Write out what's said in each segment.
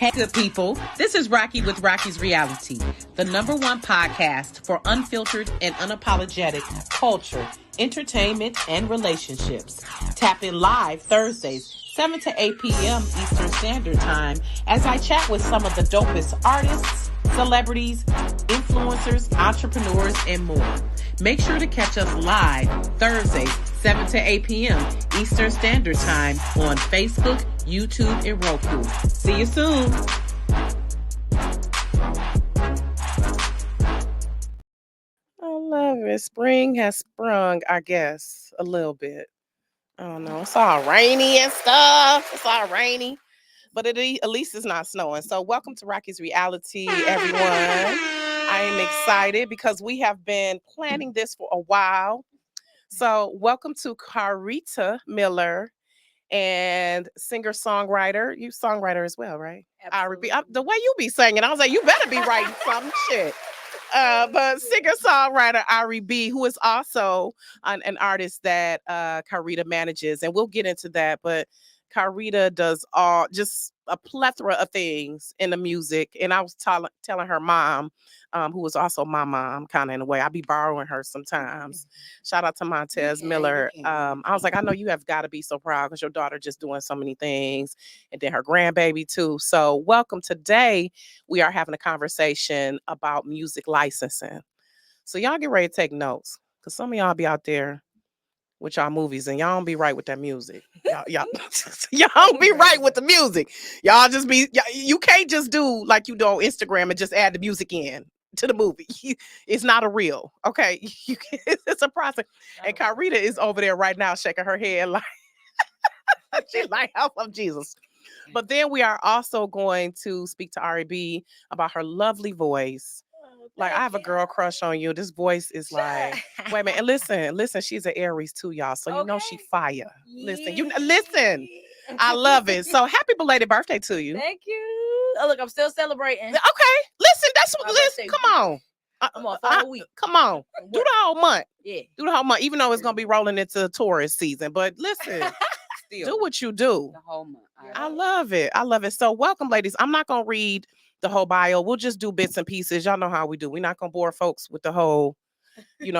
Hey, good people. This is Rocki with Rocki's Reality, the #1 podcast for unfiltered and unapologetic culture, entertainment, and relationships. Tap in live Thursdays, 7 to 8 p.m. Eastern Standard Time, as I chat with some of the dopest artists, celebrities, influencers, entrepreneurs, and more. Make sure to catch us live Thursdays, 7 to 8 p.m. Eastern Standard Time on Facebook, YouTube, and Roku. See you soon. I love it. Spring has sprung, I guess, a little bit. I don't know. It's all rainy and stuff. It's all rainy. But at least it's not snowing. So welcome to Rocki's Reality, everyone. I am excited because we have been planning this for a while. So welcome to Carita Miller and singer-songwriter. You songwriter as well, right? Ari B. The way you be singing, I was like, you better be writing some shit. But singer-songwriter Ari B, who is also an artist that Carita manages, and we'll get into that. But Carita does just a plethora of things in the music. And I was telling her mom, who was also my mom, kind of in a way. I be borrowing her sometimes. Shout out to Montez Miller. I was like, I know you have got to be so proud because your daughter just doing so many things, and then her grandbaby too. So welcome. Today we are having a conversation about music licensing. So y'all get ready to take notes, because some of y'all be out there with y'all movies and y'all don't be right with that music. Y'all don't be right with the music. Y'all just be, you can't just do like you do on Instagram and just add the music in to the movie. It's not a reel, okay? It's a process. And Carita is over there right now shaking her head like, she's like, help of Jesus. But then we are also going to speak to Ari B about her lovely voice. Like, I have a girl crush on you. This voice is like, wait a minute. And listen, she's an Aries too, y'all. So you know she fire. Listen. I love it. So happy belated birthday to you. Thank you. Oh, look, I'm still celebrating. Okay. Listen, that's what, listen, come on. I'm off all week. Come on. Do the whole month. Yeah. Do the whole month, even though it's going to be rolling into tourist season. But listen, do what you do. The whole month. I love it. I love it. So welcome, ladies. I'm not going to read the whole bio. We'll just do bits and pieces. Y'all know how we do. We're not going to bore folks with the whole,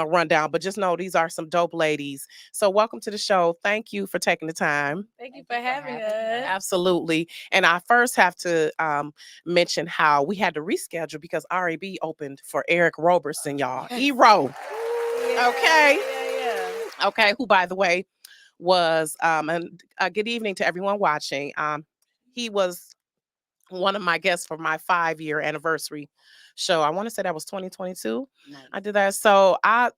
rundown, but just know these are some dope ladies. So welcome to the show. Thank you for taking the time. Thank you for having us. Absolutely. And I first have to mention how we had to reschedule because Ari B opened for Eric Roberson, y'all. E-Ro. Okay. Yeah. Okay. Who, by the way, was and good evening to everyone watching. He was one of my guests for my 5-year anniversary show. I want to say that was 2022. Nice. I did that. So how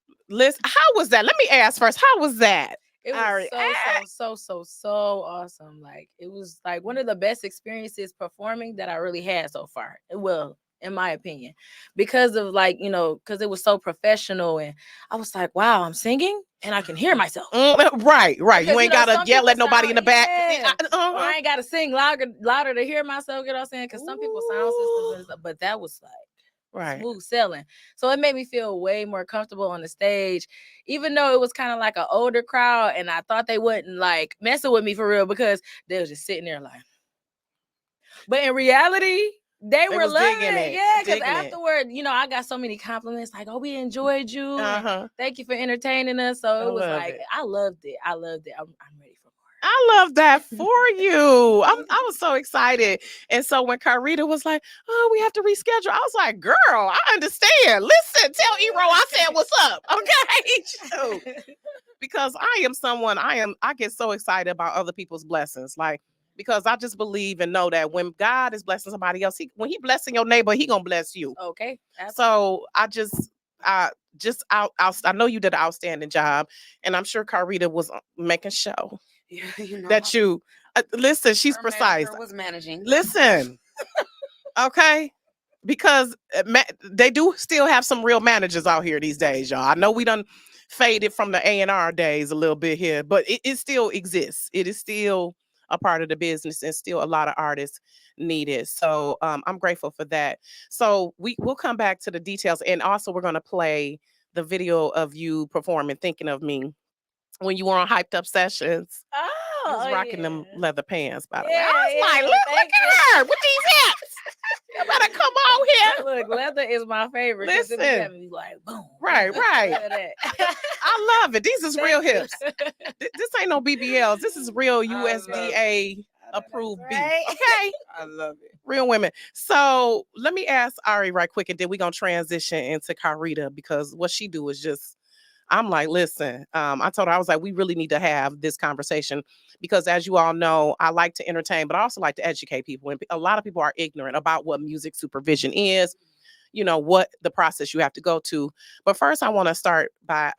was that? Let me ask first. How was that? It was so awesome. Like, it was like one of the best experiences performing that I really had so far. Well, in my opinion, because of because it was so professional, and I was like, wow, I'm singing and I can hear myself. Right. Because, you ain't gotta yell at nobody in the back. I ain't gotta sing louder to hear myself. You know what I'm saying? Because some people sound systems, but that was like smooth sailing. So it made me feel way more comfortable on the stage, even though it was kind of like an older crowd, and I thought they wouldn't like messing with me for real because they was just sitting there like. But in reality, they were loving it. Yeah, because afterward, I got so many compliments like, "Oh, we enjoyed you. Thank you for entertaining us." So it was like, I loved it. I'm ready for more. I love that for you. I was so excited. And so when Carita was like, "Oh, we have to reschedule," I was like, "Girl, I understand. Listen, tell E-Ro I said what's up." Okay. Because I get so excited about other people's blessings. Like, because I just believe and know that when God is blessing somebody else, when he blessing your neighbor, he gonna bless you. Okay. Absolutely. So I know you did an outstanding job, and I'm sure Carita was making sure that you listen. She's precise. Was managing. Listen, okay, because they do still have some real managers out here these days, y'all. I know we done faded from the A&R days a little bit here, but it still exists. It is still a part of the business, and still a lot of artists need it. So I'm grateful for that. So we'll come back to the details, and also we're going to play the video of you performing "Thinking of Me" when you were on Hyped Up Sessions. was rocking them leather pants, by the way. Yeah, I was like, look at her with these hips. You better come on here. Look, leather is my favorite. Listen. It have me like, boom. Right. I love it. These is real you. hips. This ain't no BBLs. This is real USDA approved beef. Okay. I love it. Real women. So let me ask Ari right quick, and then we're gonna transition into Carita, because what she do is just, I'm like, listen, I told her, I was like, we really need to have this conversation, because as you all know, I like to entertain, but I also like to educate people. And a lot of people are ignorant about what music supervision is, you know, what the process you have to go to. But first, I want to start by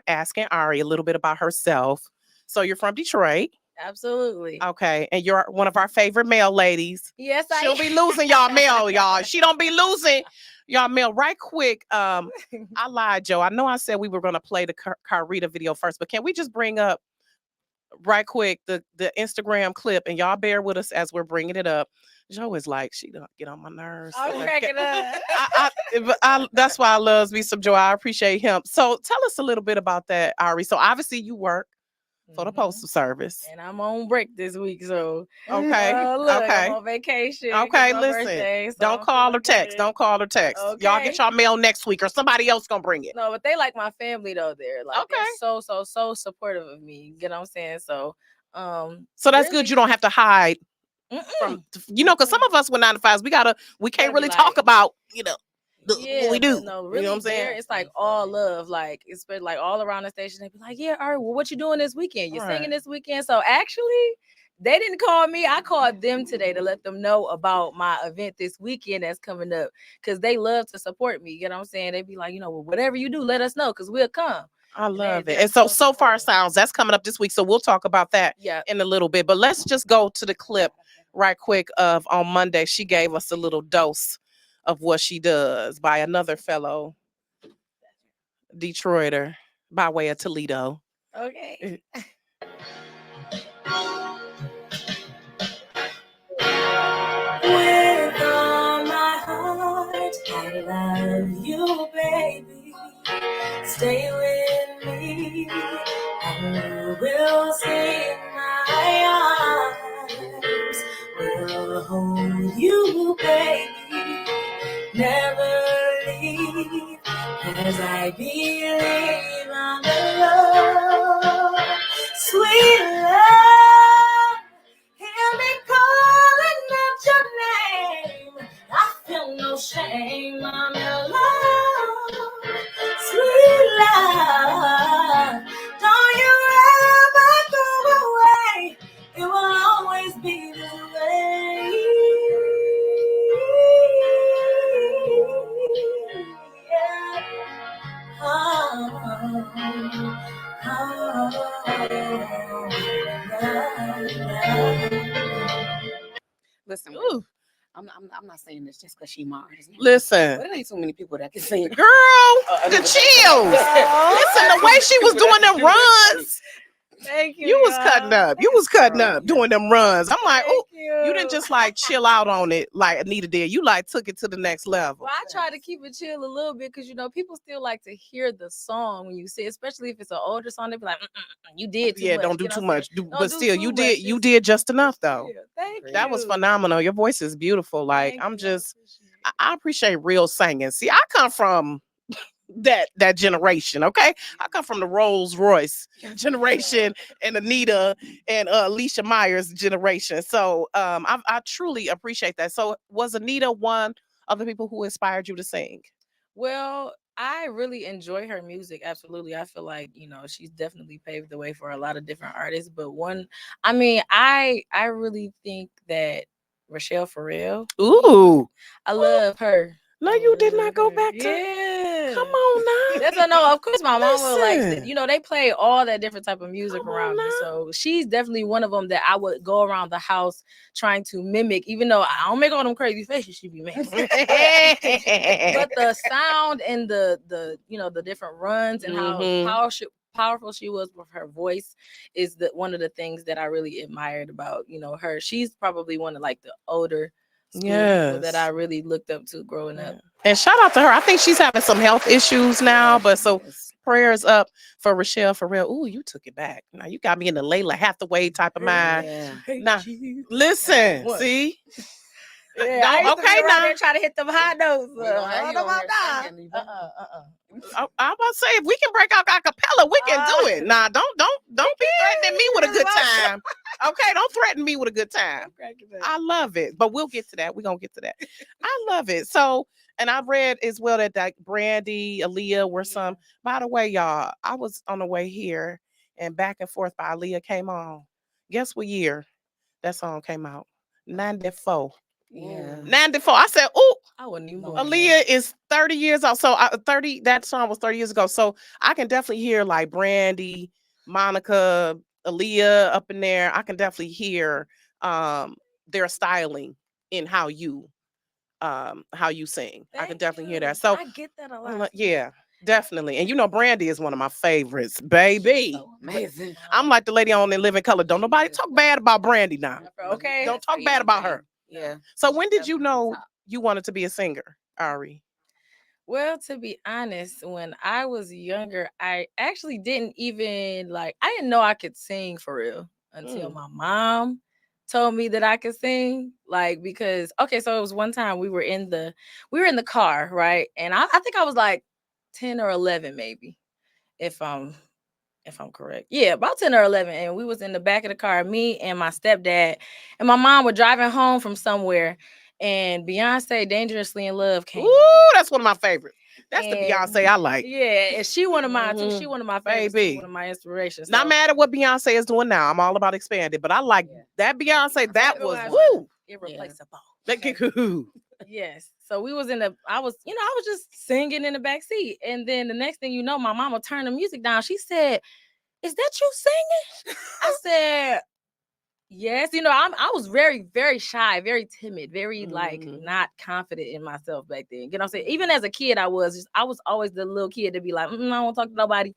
asking Ari a little bit about herself. So you're from Detroit. Absolutely. Okay. And you're one of our favorite mail ladies. Yes, She'll be losing y'all mail, y'all. She don't be losing y'all mail. Right quick. I lied, Joe. I know I said we were going to play the Carita video first, but can we just bring up right quick the Instagram clip, and y'all bear with us as we're bringing it up. Joe is like, she don't get on my nerves. I'm cracking up. That's why I love me some Joe. I appreciate him. So tell us a little bit about that, Ari. So obviously you work for the Postal Service. And I'm on break this week, so okay. Look, okay. I'm on vacation. Okay, listen. Birthday, so don't call or text. Don't call or text. Okay. Y'all get y'all mail next week, or somebody else gonna bring it. No, but they like my family though. They're like they're so supportive of me. You know what I'm saying? So so that's good. You don't have to hide from, you know, because some of us with 9 to 5s, we can't really talk about, you know, what we do. No, really, you know what I'm saying? It's like all love, like it's been like all around the station. They be like, "Yeah, all right, well, what you doing this weekend? You're singing this weekend." So actually, they didn't call me. I called them today to let them know about my event this weekend that's coming up, because they love to support me. You know what I'm saying? They be like, you know, well, whatever you do, let us know, because we'll come. I love it. And so far sounds, that's coming up this week. So we'll talk about that in a little bit. But let's just go to the clip right quick of on Monday. She gave us a little dose of what she does by another fellow Detroiter by way of Toledo. Okay. With all my heart, I love you, baby. Stay with me, and you will see my arms. Will hold you, baby. Never leave, 'cause I believe on the love, sweet love. Hear me calling out your name. I feel no shame. I'm in love, sweet love. Don't you ever go away. It will always be this way. Listen, I'm not saying this just because she my artist. Listen, but it ain't too many people that can sing. Girl, the chills. Listen, the way she was doing them runs. Thank you. You was cutting up. You was cutting up doing them runs. I'm like, oh, you didn't just like chill out on it like Anita did. You like took it to the next level. Well, I try to keep it chill a little bit, because you know people still like to hear the song when you say, especially if it's an older song. They be like, you did too much. Don't do too much. But still, you much. did just enough though. Thank you. That was phenomenal. Your voice is beautiful. Like I appreciate real singing. See, I come from that generation. Okay, I come from the Rolls Royce generation and Anita and Alicia Myers generation. So I truly appreciate that. So was Anita one of the people who inspired you to sing? Well, I really enjoy her music. Absolutely. I feel like, you know, she's definitely paved the way for a lot of different artists. But I really think that Rochelle Farrell. Ooh, I love her. No, you did not go back to. Yeah. Come on now. That's no. Of course, my mama likes. You know, they play all that different type of music around me. So she's definitely one of them that I would go around the house trying to mimic. Even though I don't make all them crazy faces she be making, but the sound and the you know the different runs and how powerful she was with her voice is one of the things that I really admired about her. She's probably one of like the older people that I really looked up to growing up. And shout out to her. I think she's having some health issues now, but so prayers up for Rochelle for real. Ooh, you took it back. Now you got me in the Layla Hathaway type of mind. Now, listen, see. Yeah, I used to be around there trying to hit them high notes. I'm about to say, if we can break out acapella, we can do it. Nah, don't be threatening me with a good time. Okay, don't threaten me with a good time. I love it, but we'll get to that. We're gonna get to that. I love it. So, and I read as well that like Brandy, Aaliyah were some. By the way, y'all, I was on the way here, and Back and Forth by Aaliyah came on. Guess what year that song came out? 94. Yeah. 94. I said, "Oh, I wouldn't even know. Aaliyah is 30 years old." So 30, that song was 30 years ago. So I can definitely hear like Brandy, Monica, Aaliyah up in there. I can definitely hear their styling in how you sing. I can definitely hear that. So I get that a lot. Yeah. Definitely. And you know, Brandy is one of my favorites, baby. So amazing. I'm like the lady on In Living Color. Don't nobody talk bad about Brandy now. Okay. Don't talk bad about her. Yeah. So when did you know you wanted to be a singer, Ari? Well, to be honest, when I was younger, I actually didn't even I didn't know I could sing for real until my mom told me that I could sing. Because so it was one time we were in the car, right? And I think I was like 10 or 11 maybe, if I'm correct. Yeah, about 10 or 11. And we was in the back of the car, me and my stepdad, and my mom were driving home from somewhere, and Beyonce Dangerously in Love came. Ooh, that's one of my favorites. That's the Beyonce I like. Yeah, and she one of mine too. She one of my favorites. Baby. One of my inspirations. Not mad at what Beyonce is doing now. I'm all about expanded, but I like that Beyonce. That was woo. Irreplaceable. Yes. So we was I was just singing in the back seat. And then the next thing you know, my mama turned the music down. She said, "Is that you singing?" I said, "Yes." I was very, very shy, very timid, very not confident in myself back then. You know what I'm saying? Even as a kid, I was always the little kid to be like, I don't want to talk to nobody.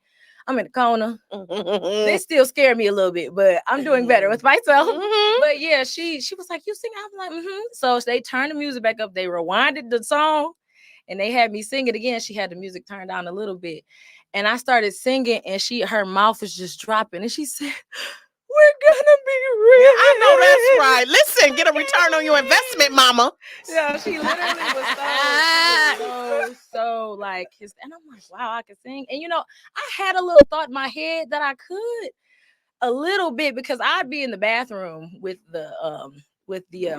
I'm in the corner. They still scare me a little bit, but I'm doing better with myself. But yeah, she was like, "You sing?" I'm like, So they turned the music back up. They rewinded the song, and they had me sing it again. She had the music turned down a little bit, and I started singing, and her mouth was just dropping, and she said, "We're gonna be rich." I know that's right. Listen, get a return on your investment, mama. Yeah, she literally was so and I'm like, wow, I can sing. And I had a little thought in my head that I could a little bit, because I'd be in the bathroom with the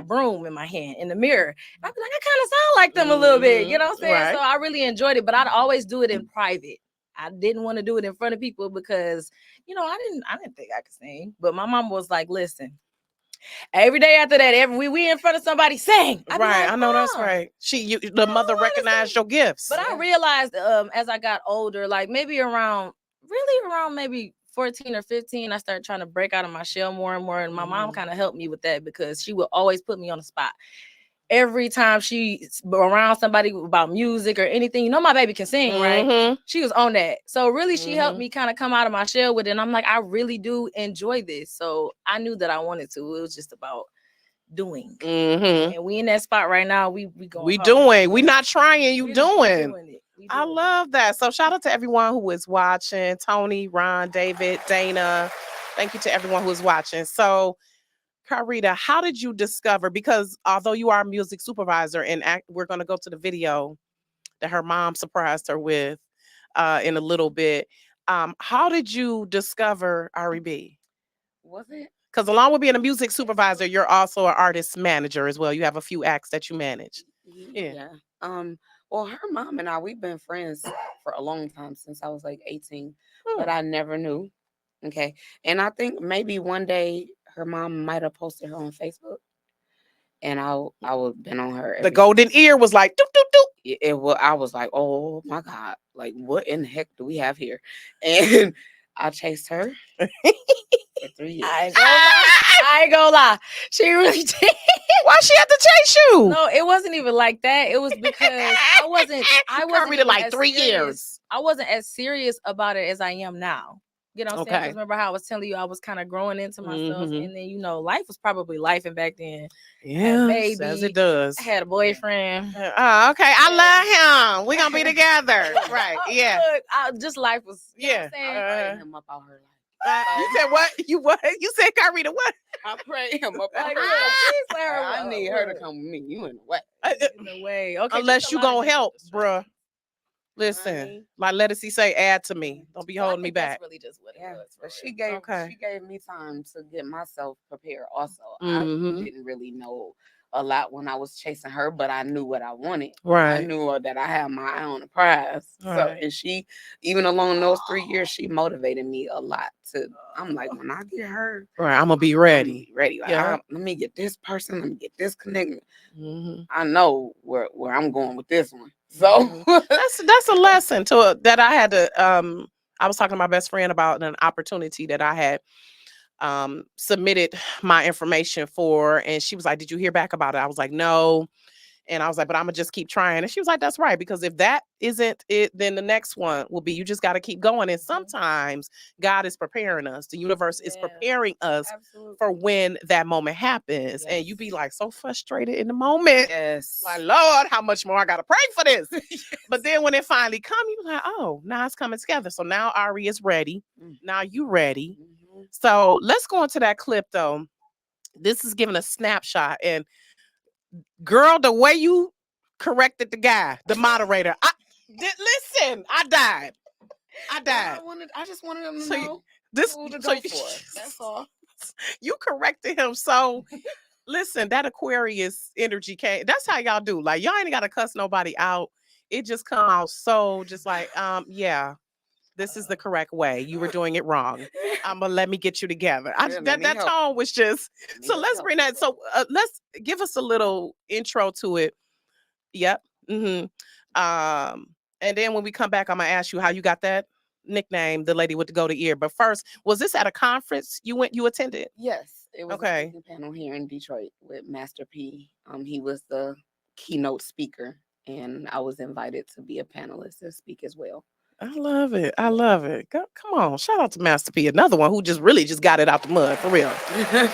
broom in my hand in the mirror. And I'd be like, I kind of sound like them a little bit, you know what I'm saying? Right. So I really enjoyed it, but I'd always do it in private. I didn't want to do it in front of people because, I didn't think I could sing. But my mom was like, "Listen, every day after that, we in front of somebody, sing." Right, like, I know that's right. The mother recognized your gifts. But I realized as I got older, maybe around maybe 14 or 15, I started trying to break out of my shell more and more. And my mom kind of helped me with that, because she would always put me on the spot. Every time she's around somebody about music or anything, my baby can sing, right? She was on that. So really, she helped me kind of come out of my shell with it. And I'm like, I really do enjoy this. So I knew that I wanted to. It was just about doing. And we in that spot right now. We going. We doing. We not trying. You doing it. I love that. So shout out to everyone who is watching. Tony, Ron, David, Dana. Thank you to everyone who is watching. So, Carita, how did you discover, because although you are a music supervisor, and we're going to go to the video that her mom surprised her with in a little bit, how did you discover Ari B? Was it? Because along with being a music supervisor, you're also an artist manager as well. You have a few acts that you manage. Yeah. Well, her mom and I, we've been friends for a long time, since I was like 18, but I never knew. Okay. And I think maybe one day her mom might have posted her on Facebook, and I would been on her. The golden ear was like, doop, doop, doop. I was like, oh my God, like what in the heck do we have here? And I chased her for 3 years. I ain't gonna lie. She really did. Why she had to chase you? No, it wasn't even like that. It was because I wasn't like 3 years. I wasn't as serious about it as I am now. You know what I'm saying? Because remember how I was telling you I was kind of growing into myself, and then life was probably life, and back then, yeah, baby, as it does. I had a boyfriend. Okay, I love him. We gonna be together, right? Yeah, just life was. You know what I'm saying? Him up out her life. You said what? You what? You said Carita what? I pray him up out Like, her life. her. I need her to come with me. You in the way. In the way. Okay. Unless you gonna help, bruh. Listen, like Lettucey say, add to me. Don't be holding me back. That's really just what it was. But she gave me time to get myself prepared. Also, I didn't really know a lot when I was chasing her, but I knew what I wanted. Right. I knew that I had my eye on the prize. Right. So, and she, even along those 3 years, she motivated me a lot. I'm like, when I get her, right, I'm gonna be ready. Like, let me get this person. Let me get this connection. I know where I'm going with this one. So that's a lesson that I had to. I was talking to my best friend about an opportunity that I had submitted my information for, and she was like, "Did you hear back about it?" I was like, "No." And I was like, but I'm gonna just keep trying. And she was like, that's right. Because if that isn't it, then the next one will be, you just got to keep going. And sometimes God is preparing us. The universe is preparing us for when that moment happens. Yes. And you be like so frustrated in the moment. Yes. Like, Lord, how much more I got to pray for this. Yes. But then when it finally comes, you like, oh, now it's coming together. So now Ari is ready. Now you ready. So let's go into that clip though. This is giving a snapshot. And girl, the way you corrected the guy, the moderator, listen, I died. I just wanted him to know who to go for. That's all. You corrected him. So listen, that Aquarius energy came. That's how y'all do. Like, y'all ain't got to cuss nobody out. It just come out so just like, yeah, this is the correct way. You were doing it wrong. Let me get you together. That tone was just, so let's bring that. So let's give us a little intro to it. Yep. And then when we come back, I'm going to ask you how you got that nickname, the lady with the golden ear. But first, was this at a conference you attended? Yes. It was a panel here in Detroit with Master P. He was the keynote speaker, and I was invited to be a panelist and speak as well. I love it. I love it. Come on. Shout out to Master P. Another one who just really just got it out the mud, for real.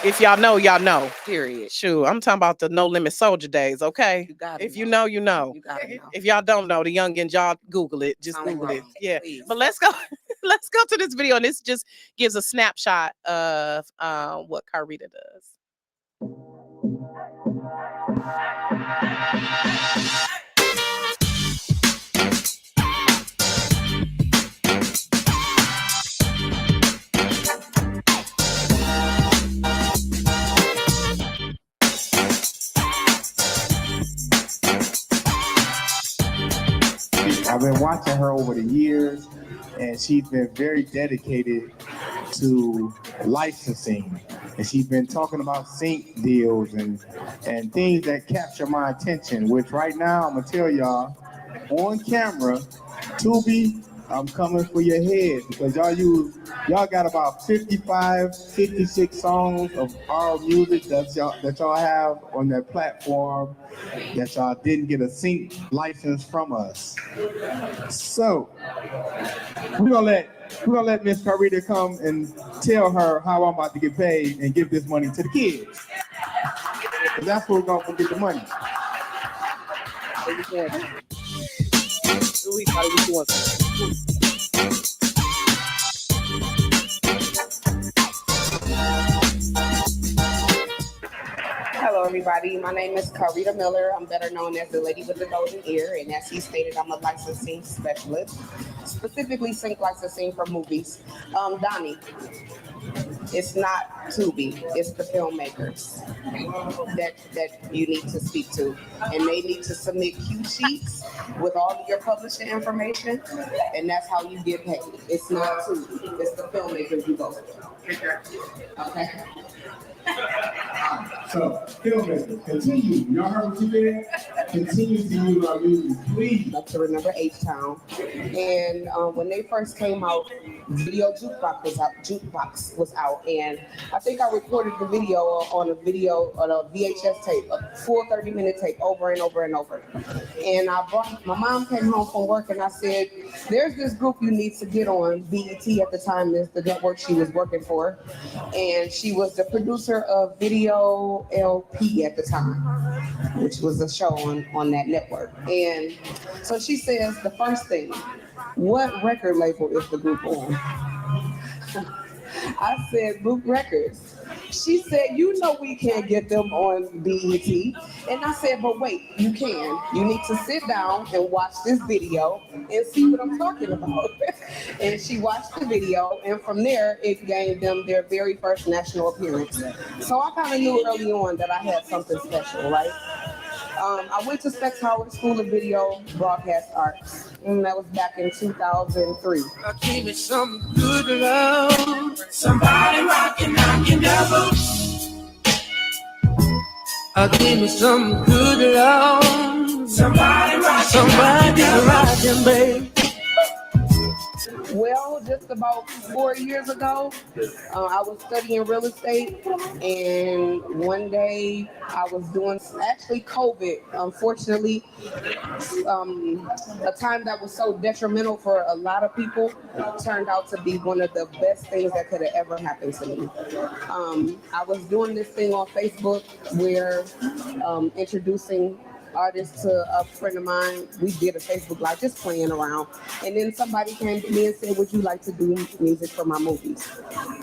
If y'all know, y'all know. Period. Shoot, I'm talking about the No Limit Soldier days, okay? If you know, you know. If y'all don't know, the youngins, y'all Google it. Just Google it. Yeah. Please. But let's go. Let's go to this video. And this just gives a snapshot of what Carita does. I've been watching her over the years, and she's been very dedicated to licensing. And she's been talking about sync deals and things that capture my attention, which right now, I'm going to tell y'all, on camera, Tubi, I'm coming for your head, because y'all got about 55, 56 songs of our music that y'all have on that platform that y'all didn't get a sync license from us. So we're gonna let Miss Carita come and tell her how I'm about to get paid and give this money to the kids. And that's where we're gonna get the money. Hello, everybody. My name is Carita Miller. I'm better known as the lady with the golden ear. And as he stated, I'm a licensing specialist, specifically sync licensing for movies. Donnie, it's not Tubi, it's the filmmakers that you need to speak to. And they need to submit cue sheets with all of your publishing information, and that's how you get paid. It's not Tubi, it's the filmmakers you go to. Okay? So, filmmakers, continue. Y'all heard what you did? Continue to use our music, please. To remember H-Town. And when they first came out, video jukebox was out, and I think I recorded the video on a VHS tape, a full 30-minute tape, over and over and over. And my mom came home from work, and I said, "There's this group you need to get on." BET at the time is the network she was working for, and she was the producer of Video LP at the time, which was a show on that network. And so she says the first thing, "What record label is the group on?" I said, "Loop Records." She said, "You know we can't get them on BET." And I said, "But wait, you can. You need to sit down and watch this video and see what I'm talking about." And she watched the video, and from there, it gave them their very first national appearance. So I kind of knew early on that I had something special, right? I went to Specs Howard School of Video Broadcast Arts, and that was back in 2003. Give me some good love. Somebody rockin' knockin' devil. Give me some good love. Somebody rockin', babe. Well, just about 4 years ago, I was studying real estate, and one day I was doing actually COVID. Unfortunately, a time that was so detrimental for a lot of people turned out to be one of the best things that could have ever happened to me. I was doing this thing on Facebook where introducing artist to a friend of mine. We did a Facebook Live just playing around. And then somebody came to me and said, "Would you like to do music for my movies?"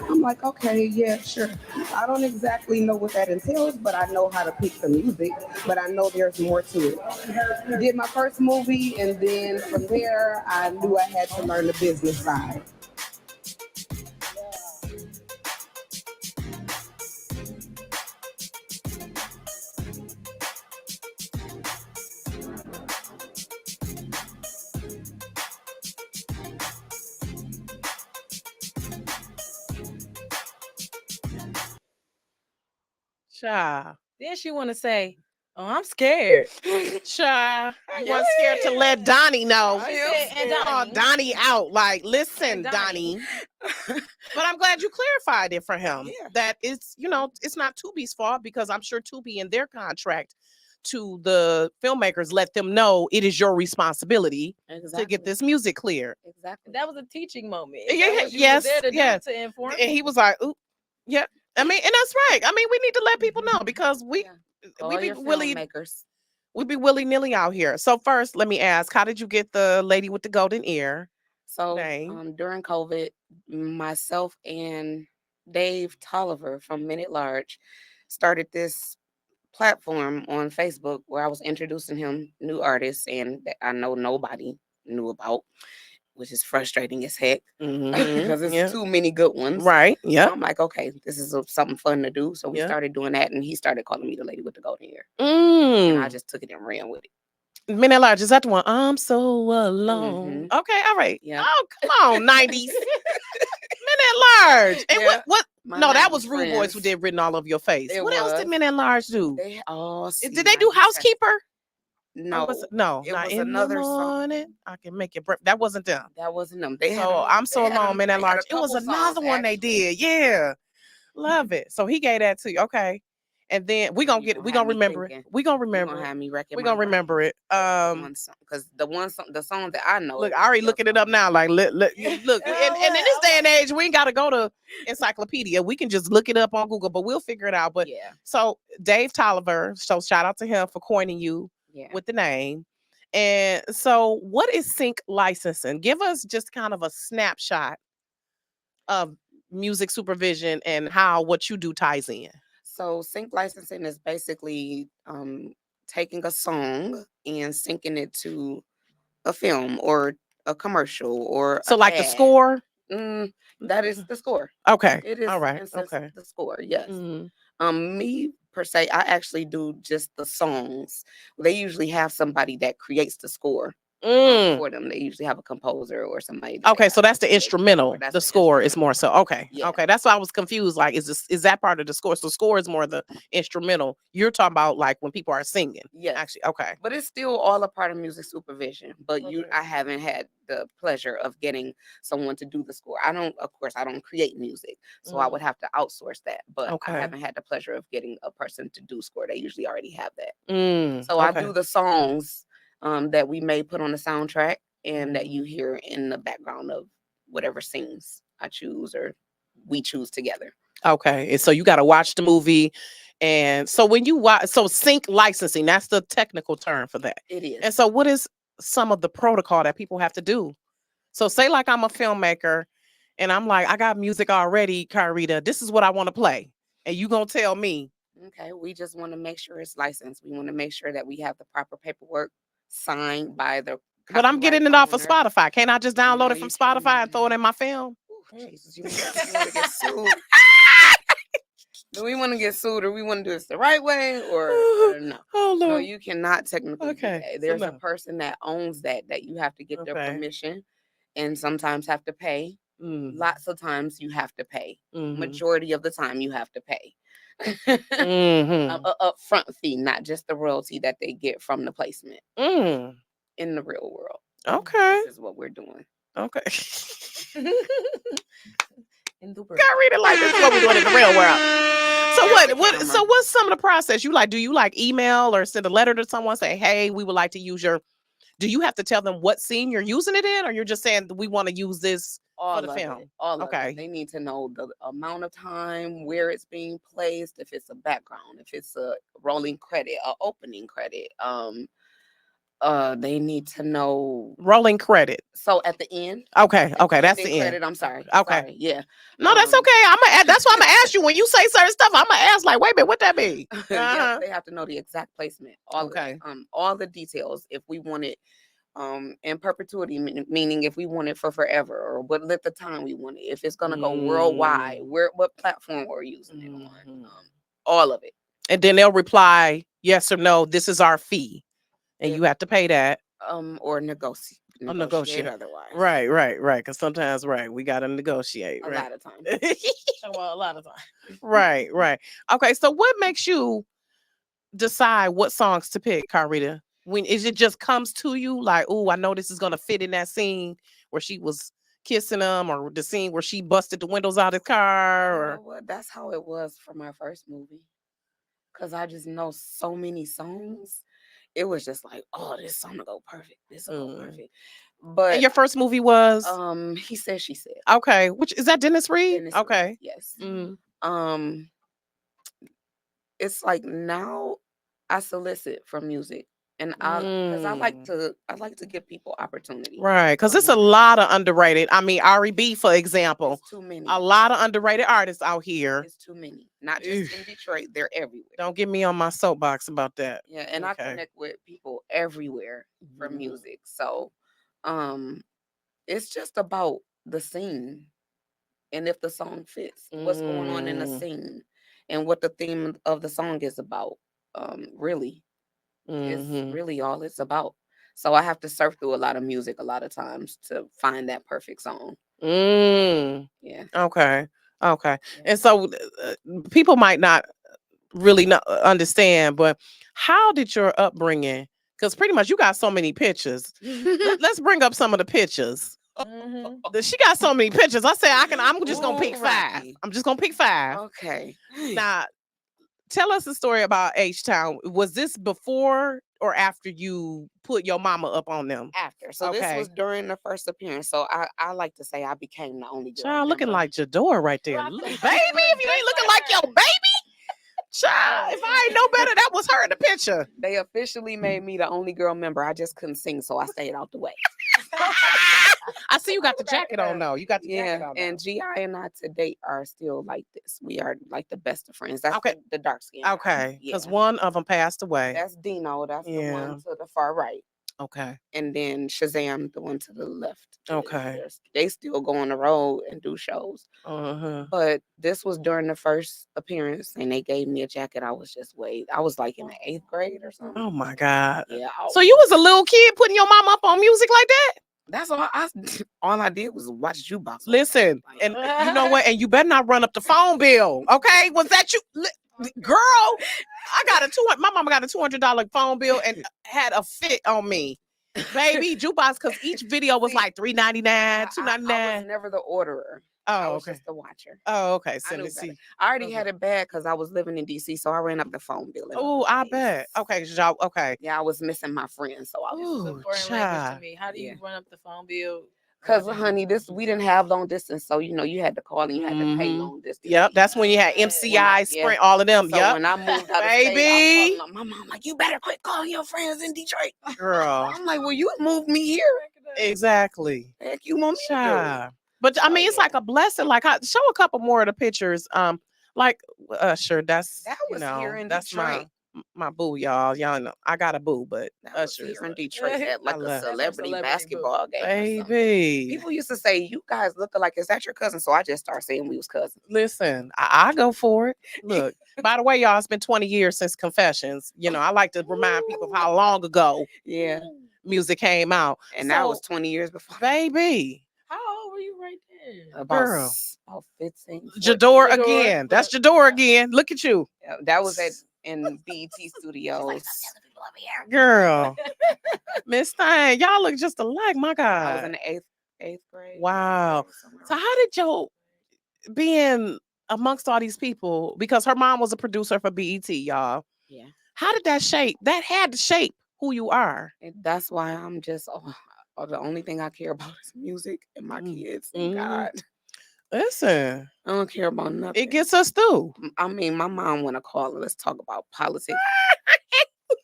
I'm like, "Okay, yeah, sure." I don't exactly know what that entails, but I know how to pick the music, but I know there's more to it. Did my first movie, and then from there, I knew I had to learn the business side. Child. Then she want to say, "Oh, I'm scared." Child. I wasn't scared to let Donnie know. She said, "And Donnie." Donnie out. Like, listen, And Donnie. Donnie. But I'm glad you clarified it for him. Yeah. That it's, it's not Tubi's fault, because I'm sure Tubi in their contract to the filmmakers let them know it is your responsibility to get this music clear. Exactly. That was a teaching moment. Yeah, That was you yes, was there to do yes. it, to inform. And he was like, "Ooh, yeah." I mean, and that's right. I mean, we need to let people know, because we All be your willy filmmakers. we be willy-nilly out here. So first, let me ask, how did you get the lady with the golden ear So name? during COVID, myself and Dave Tolliver from Minute Large started this platform on Facebook where I was introducing him new artists and that I know nobody knew about, which is frustrating as heck because it's too many good ones. Right. So Yeah. I'm like, okay, this is something fun to do. So we started doing that, and he started calling me the lady with the golden ear. And I just took it and ran with it. Minute Large, is that the one? I'm so alone. Okay, all right. Yeah. Oh, come on, 90s. Minute Large. And what? No, that was Rude Boys who did Written All Over Your Face. What else did Minute Large do? Did they do Housekeeper? No, no, it not was in another the morning. I can make it. That wasn't them. That wasn't them. I'm so alone, Minute Large. It was another one they did. Yeah, love it. So he gave that to you. Okay. And then we gonna remember it. We gonna remember it. Have me we gonna remember it. Because the song that I know. Look, Ari looking it up now. Like, look. And in this day and age, we ain't gotta go to encyclopedia. We can just look it up on Google, but we'll figure it out. But so Dave Tolliver, so shout out to him for coining you with the name. And so, what is sync licensing? Give us just kind of a snapshot of music supervision and how what you do ties in. So sync licensing is basically taking a song and syncing it to a film or a commercial or so like ad. The score. That is the score. Okay. It is all right. Okay. The score. Yes. Me per se, I actually do just the songs. They usually have somebody that creates the score. for them. They usually have a composer or somebody. Okay, so that's the instrumental. That's the score is more so. Okay. Yeah. Okay. That's why I was confused. Like, is that part of the score? So score is more the instrumental. You're talking about like when people are singing. Yes. Actually, okay. But it's still all a part of music supervision. But I haven't had the pleasure of getting someone to do the score. Of course, I don't create music. So I would have to outsource that. But I haven't had the pleasure of getting a person to do score. They usually already have that. So I do the songs that we may put on the soundtrack and that you hear in the background of whatever scenes I choose or we choose together. Okay. And so you got to watch the movie. And so when you watch, so sync licensing, that's the technical term for that. It is. And so what is some of the protocol that people have to do? So say like I'm a filmmaker and I'm like, I got music already, Carita. This is what I want to play. And you going to tell me. Okay. We just want to make sure it's licensed. We want to make sure that we have the proper paperwork signed by the. But I'm getting it off of Spotify. Can't I just download it from Spotify and throw it in my film? Ooh, Jesus, you want to get sued? Do we want to get sued, or we want to do this the right way, or no? Oh, no. No, you cannot technically do that. There's so a person that owns that you have to get their permission, and sometimes have to pay. Lots of times you have to pay. Majority of the time you have to pay. A upfront fee, not just the royalty that they get from the placement in the real world. Okay, this is what we're doing. Okay. In the Got read it like this is what we're doing in the real world. So what's some of the process? Do you like email or send a letter to someone saying, hey, we would like to use your, do you have to tell them what scene you're using it in, or you're just saying we want to use this for the film? All of it. They need to know the amount of time, where it's being placed, if it's a background, if it's a rolling credit, a opening credit. They need to know rolling credit. So at the end. Okay, that's the credit. end. I'm sorry. Okay, sorry. Yeah. No, that's okay. That's why I'm gonna ask you when you say certain stuff. I'm gonna ask like, wait a minute, what that mean? Yes, they have to know the exact placement. All the details. If we want it in perpetuity, meaning if we want it for forever, or what length of time we want it, if it's gonna go worldwide, what platform we're using it on, all of it. And then they'll reply yes or no. This is our fee. And you have to pay that. Or negotiate otherwise. Right. Because sometimes, we got to negotiate. A lot of times. Well, a lot of times. Right. Okay, so what makes you decide what songs to pick, Carita? When is it just comes to you like, oh, I know this is going to fit in that scene where she was kissing him, or the scene where she busted the windows out of his car? Or well, that's how it was for my first movie. Because I just know so many songs. It was just like, oh, this song will go perfect. This will go perfect. But and your first movie was He Said, She Said. Okay, which is that Dennis Reed? Dennis okay, Reed, yes. It's like now I solicit for music, and because I like to give people opportunity, right? Because it's a lot of underrated. I mean, Ari B, for example, it's too many. A lot of underrated artists out here. It's too many. Not just in Detroit, they're everywhere. Don't get me on my soapbox about that. Yeah, and I connect with people everywhere for music. So, it's just about the scene, and if the song fits, what's going on in the scene, and what the theme of the song is about. Really, is really all it's about. So I have to surf through a lot of music a lot of times to find that perfect song. Yeah. Okay. And so people might not really understand, but how did your upbringing? Because pretty much you got so many pictures. Let's bring up some of the pictures. She got so many pictures. I said I'm just gonna pick 5. I'm just gonna pick 5. Okay. Now, tell us the story about H-Town. Was this before or after you put your mama up on them? After. So this was during the first appearance. So I like to say I became the only girl. Child, looking like Jador right there. Baby, if you ain't looking like your baby. Child, if I ain't no better, that was her in the picture. They officially made me the only girl member. I just couldn't sing, so I stayed out the way. I see you got the jacket on though. You got the jacket on. And GI and I to date are still like this. We are like the best of friends. That's the dark skin. Okay. Because one of them passed away. That's Dino. That's the one to the far right. Okay. And then Shazam, the one to the left. Okay. They still go on the road and do shows. But this was during the first appearance, and they gave me a jacket. I was just I was like in the 8th grade or something. Oh my God. Yeah. So you was a little kid putting your mom up on music like that? That's all all I did was watch jukebox. Listen, and you know what? And you better not run up the phone bill. Okay. Was that you? Girl, I got my mama got a $200 phone bill and had a fit on me. Baby, jukebox, because each video was like $3.99, $2.99. I was never the orderer. I was okay. just the watcher. Oh, okay. I already had it bad because I was living in DC, so I ran up the phone bill. Oh, I bet. Okay, y'all. Okay. Yeah, I was missing my friends, so I was. This is a foreign language to me. How do you run up the phone bill? Because, honey, we didn't have long distance, so you had to call and you had to pay long distance. Yep, that's when you had MCI, Sprint, all of them. So when I moved out of baby, state, my mom like, you better quit calling your friends in Detroit. Girl, I'm like, well, you moved me here. Exactly. Heck, you want me to do? But I mean, it's like a blessing. Like, show a couple more of the pictures. Like Usher. That was here in that's Detroit. my boo, y'all. Y'all know I got a boo, but Usher here in Detroit at like a celebrity basketball game. Baby, people used to say, "You guys look alike. Is that your cousin?" So I just started saying we was cousins. Listen, I go for it. Look, by the way, y'all, it's been 20 years since Confessions. You know, I like to remind people of how long ago music came out, and that was 20 years before. Baby, how old were you right there? Girl. About 15. Jador again. That's Jador again. Look at you. Yeah, that was in BET Studios. Girl, Miss Thing, y'all look just alike. My God, I was in the eighth grade. Wow. So how did you being amongst all these people? Because her mom was a producer for BET, y'all. Yeah. How did that shape? That had to shape who you are. And that's why I'm just the only thing I care about is music and my kids and God. Listen, I don't care about nothing. It gets us through. I mean, my mom want to call her. Let's talk about politics.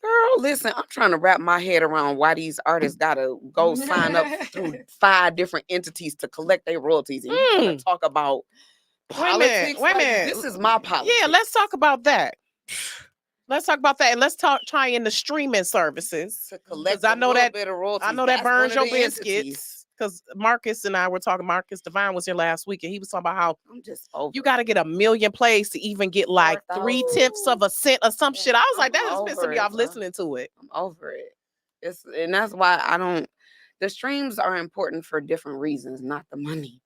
Girl, listen, I'm trying to wrap my head around why these artists gotta go sign up through 5 different entities to collect their royalties. And you want to talk about politics? Wait a minute. This is my politics. Yeah, let's talk about that. Let's talk about that, and let's tie in the streaming services. To collect I know that bit of royalties. I know that burns your biscuits. Because Marcus and I were talking. Marcus Divine was here last week, and he was talking about how I'm just over you got to get 1 million plays to even get like 3/10 of a cent or some shit. I was like, that is pissing me off listening to it. I'm over it. And that's why I don't. The streams are important for different reasons, not the money.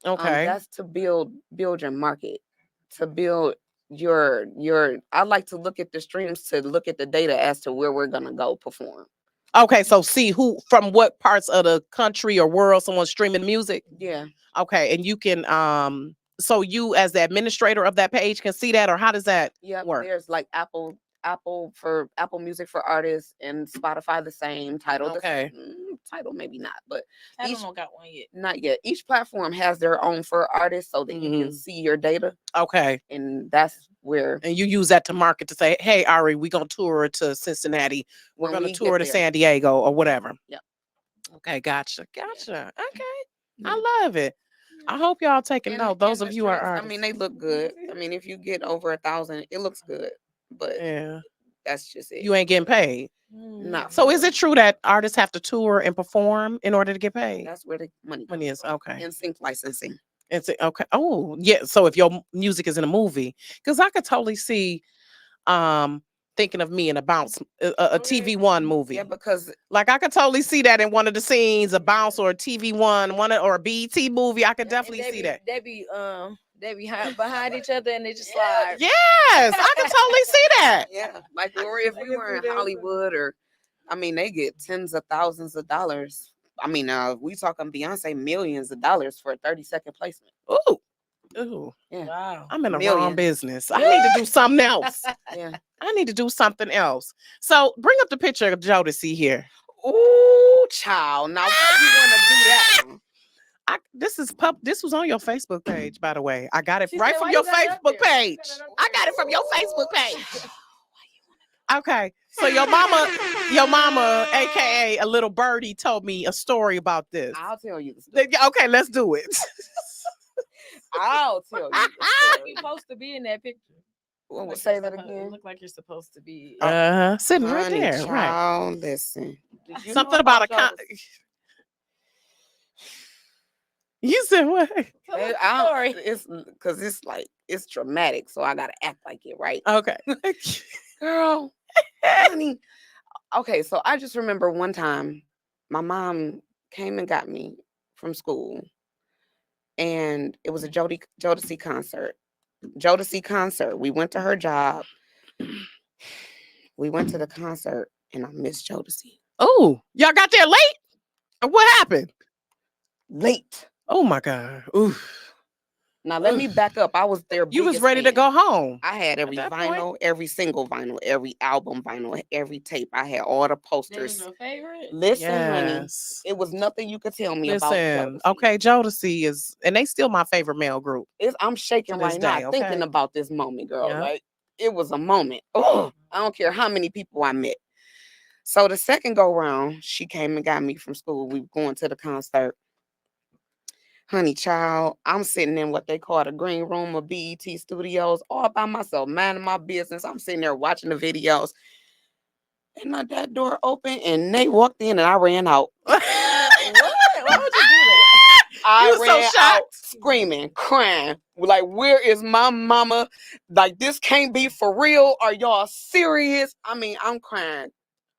Okay, that's to build your market, to build your. I like to look at the streams to look at the data as to where we're gonna go perform. Okay, so see who from what parts of the country or world someone's streaming music. Yeah. Okay, and you can so you as the administrator of that page can see that, or how does that work? There's like Apple Music for artists and Spotify the same. Tidal Tidal maybe not, but I don't got one yet. Not yet. Each platform has their own for artists so that you can see your data. Okay. And that's where you use that to market to say, hey, Ari, we're gonna tour to Cincinnati. We're gonna tour to San Diego or whatever. Yep. Okay, gotcha. Okay. I love it. I hope y'all taking note. Those of you are artists. I mean, they look good. I mean, if you get over 1,000, it looks good. But that's just it. You ain't getting paid. No. So is it true that artists have to tour and perform in order to get paid? That's where the money is. Okay. And sync licensing. Okay. Oh, yeah. So if your music is in a movie, because I could totally see thinking of me in a TV One movie. Yeah, because like I could totally see that in one of the scenes, a Bounce or a TV One, or a BET movie. I could definitely see that. They be behind each other and they just slide. Yes, I could totally see that. Yeah, like if we were in Hollywood, or I mean, they get tens of thousands of dollars. I mean, we talking Beyonce millions of dollars for a 30-second placement. Ooh, yeah. Wow. I'm in the wrong business. I need to do something else. Yeah, I need to do something else. So bring up the picture of Jodeci here. Ooh, child. Now why you want to do that? This was on your Facebook page, by the way. I got it from your Facebook page. I got it from your Facebook page. Okay. So your mama, aka a little birdie, told me a story about this. I'll tell you the story. Okay, let's do it. I'll tell you. You're supposed to be in that picture. What would Like say that It again? look like you're supposed to be. Sitting right Honey, there. Right. child, listen. Did you Something know about a y'all You said what? So what's the story? It's because it's like it's dramatic, so I gotta act like it, right? Okay. Girl, honey. Okay, so I just remember one time my mom came and got me from school, and it was a Jodeci concert. Jodeci concert. We went to her job. We went to the concert, and I missed Jodeci. Oh, y'all got there late? What happened? Late. Oh my God. Oof. Now let me back up. I was their You was biggest ready to fan. go home. I had every that vinyl, point? every single vinyl, every album vinyl, every tape. I had all the That was posters. your favorite? Listen, honey, Yes. it was nothing you could tell me about Listen, Jodeci. okay, Jodeci is, and they still my favorite male group. I'm shaking to this right now day, thinking okay? about this moment, girl. Yeah. Like it was a moment. Oh, I don't care how many people I met. So the second go round, she came and got me from school. We were going to the concert. Honey child, I'm sitting in what they call the green room of BET Studios all by myself, minding my business. I'm sitting there watching the videos. And that door opened and they walked in and I ran out. What? Why would you do that? I was so ran out shocked. screaming, crying. Like, where is my mama? Like, this can't be for real. Are y'all serious? I mean, I'm crying,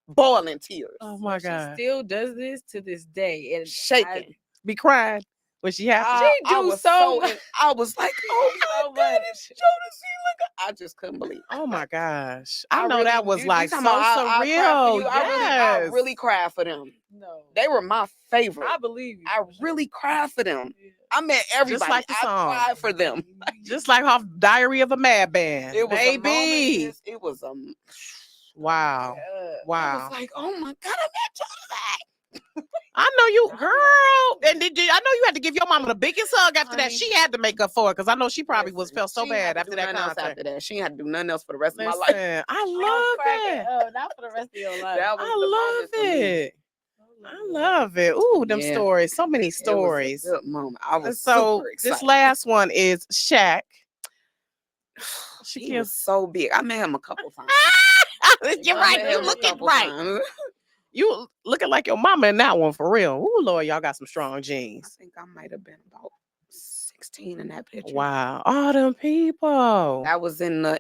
boiling tears. Oh my She God. still does this to this day. And Shaking. Be crying when she happy. I was so much. I was like, oh my So God, much. it's Jodeci. Look, I just couldn't believe it. Oh my gosh. I know really, that was you like so talking about I cried for surreal. you. Yes. I really cried for them. No. They were my favorite. I believe you. I really cried for them. I met everybody. like the song. I cried for them. Just like off Diary of a Madman. It was a moment. Baby. It was a Wow. I Wow. was like, oh my God, I met Jodeci. I know you, girl. And I know you had to give your mama the biggest hug after that. Honey. She had to make up for it because I know she probably felt so She had bad to after do that nothing else concert. after that. She had to do nothing else for the rest of my life. Listen, I love it. Oh, not for the rest of your life. That was the I moment love for me. it. I love it. Ooh, them Yeah. stories. So many It stories. was a good moment. I was So super excited. this last one is Shaq. He was so big. I met him a couple times. You're I right. met You him a looking couple right. times. You looking like your mama in that one for real. Ooh, Lord, y'all got some strong I genes. think I might have been about 16 in that picture. Wow, all them people. That was in the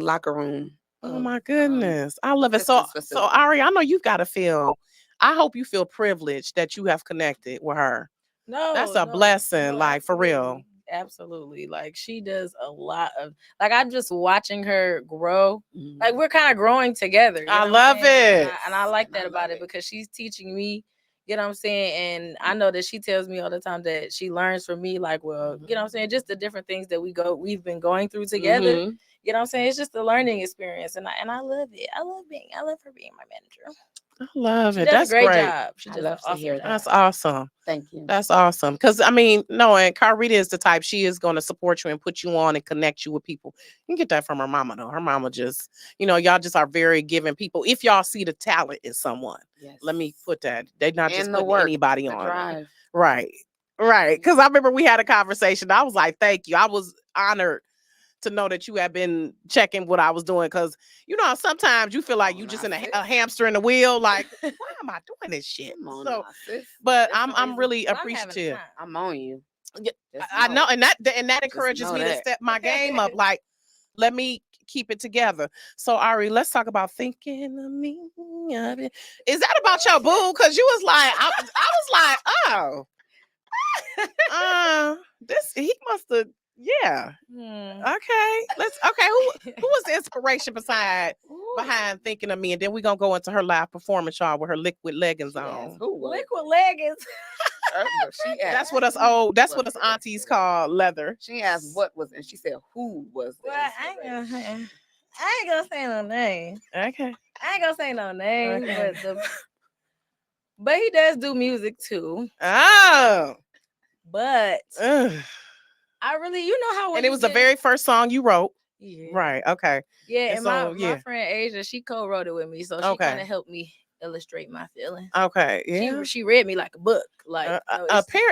locker room. Oh my goodness, I love it. Pistons So facility. Ari, I know you've got to feel. I hope you feel privileged that you have connected with her. No, That's a blessing, no, like for real. Absolutely. Like she does a lot of like I'm just watching her grow. Mhm. Like we're kind of growing together. You I know what love I'm saying? it. And I like that about it because she's teaching me, you know what I'm saying? And I know that she tells me all the time that she learns from me, like, well, you know what I'm saying, just the different things that we've been going through together. Mhm. You know what I'm saying? It's just a learning experience. And I love it. I love her being my manager. I love She it. does That's a great great. job. She does love an to awesome hear job. that. That's awesome. Thank you. That's awesome. Because I mean, no, and Carita is the type, she is going to support you and put you on and connect you with people. You can get that from her mama, though. Her mama just, y'all just are very giving people. If y'all see the talent in someone, Yes. let me put that. They're not just And the putting work, anybody the on. drive. Right. Right. Because I remember we had a conversation. I was like, thank you. I was honored to know that you have been checking what I was doing. Because, sometimes you feel like you just in a hamster in the wheel. Like, why am I doing this shit? Come on So, now, sis. but That's I'm really I'm having a appreciative. time. I'm on you. Yeah, Just I know, it. and that encourages know me to that. step my game up. Like, let me keep it together. So, Ari, let's talk about thinking of me. Is that about your boo? Because you was like, I was like, oh, he must have. Yeah. Okay. Okay. Who was the inspiration behind thinking of me? And then we're gonna go into her live performance, y'all, with her liquid leggings on. Liquid leggings. That's what us aunties call leather. She asked what was, and she said who was. Well, I ain't gonna say no name. Okay. I ain't gonna say no name, Okay. but he does do music too. Oh. But Ugh. I really, you know how when and it was the very first song you wrote. Yeah. Right. Okay. Yeah, And and so, my friend Asia, she co-wrote it with me, so she kind of helped me illustrate my feelings. Okay. Yeah. She read me like a book. Like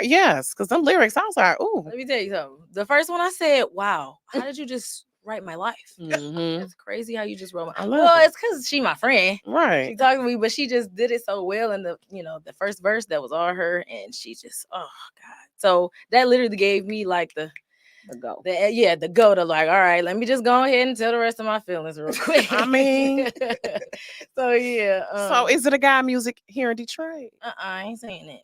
yes, because them lyrics, I was like, ooh. Let me tell you something. The first one I said, wow, how did you just write my life. Mm-hmm. It's crazy how you just wrote I my. love Well, it. it's because she my friend. She Right. talked to me, but she just did it so well in the the first verse that was all her, and she just oh god. So that literally gave me like the go. The go to like, all right, let me just go ahead and tell the rest of my feelings real quick. I mean, so yeah. So is it a guy music here in Detroit? I ain't saying it.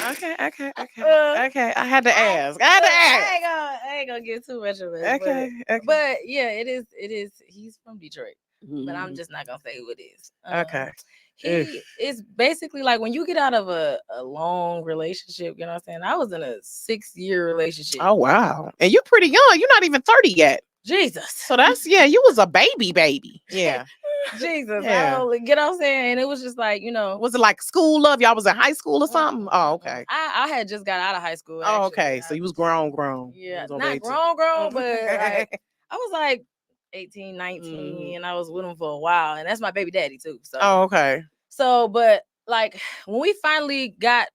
Okay. Okay. I had to ask. I ain't gonna get too much of it. Okay. But yeah, it is. He's from Detroit, but I'm just not gonna say who it is. Okay. He is basically like when you get out of a long relationship, you know what I'm saying? I was in a 6-year relationship. Oh wow. And you're pretty young. You're not even 30 yet. Jesus. So that's you was a baby. Yeah. Jesus. Yeah. I get what I'm saying. And it was just like, Was it like school love? Y'all was in high school or something? Oh, okay. I had just got out of high school. Oh, okay. So you was grown. Yeah. Not Not grown, but like I was like 18, 19, and I was with him for a while. And that's my baby daddy too. So okay. So, but like when we finally got,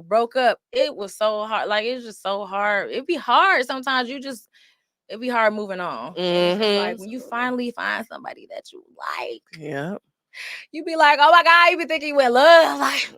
broke up, it was so hard. Like it was just so hard. It'd be hard sometimes. It'd be hard moving on. Like when you finally find somebody that you like, yeah, you be like, oh my God, you be thinking with love. Like,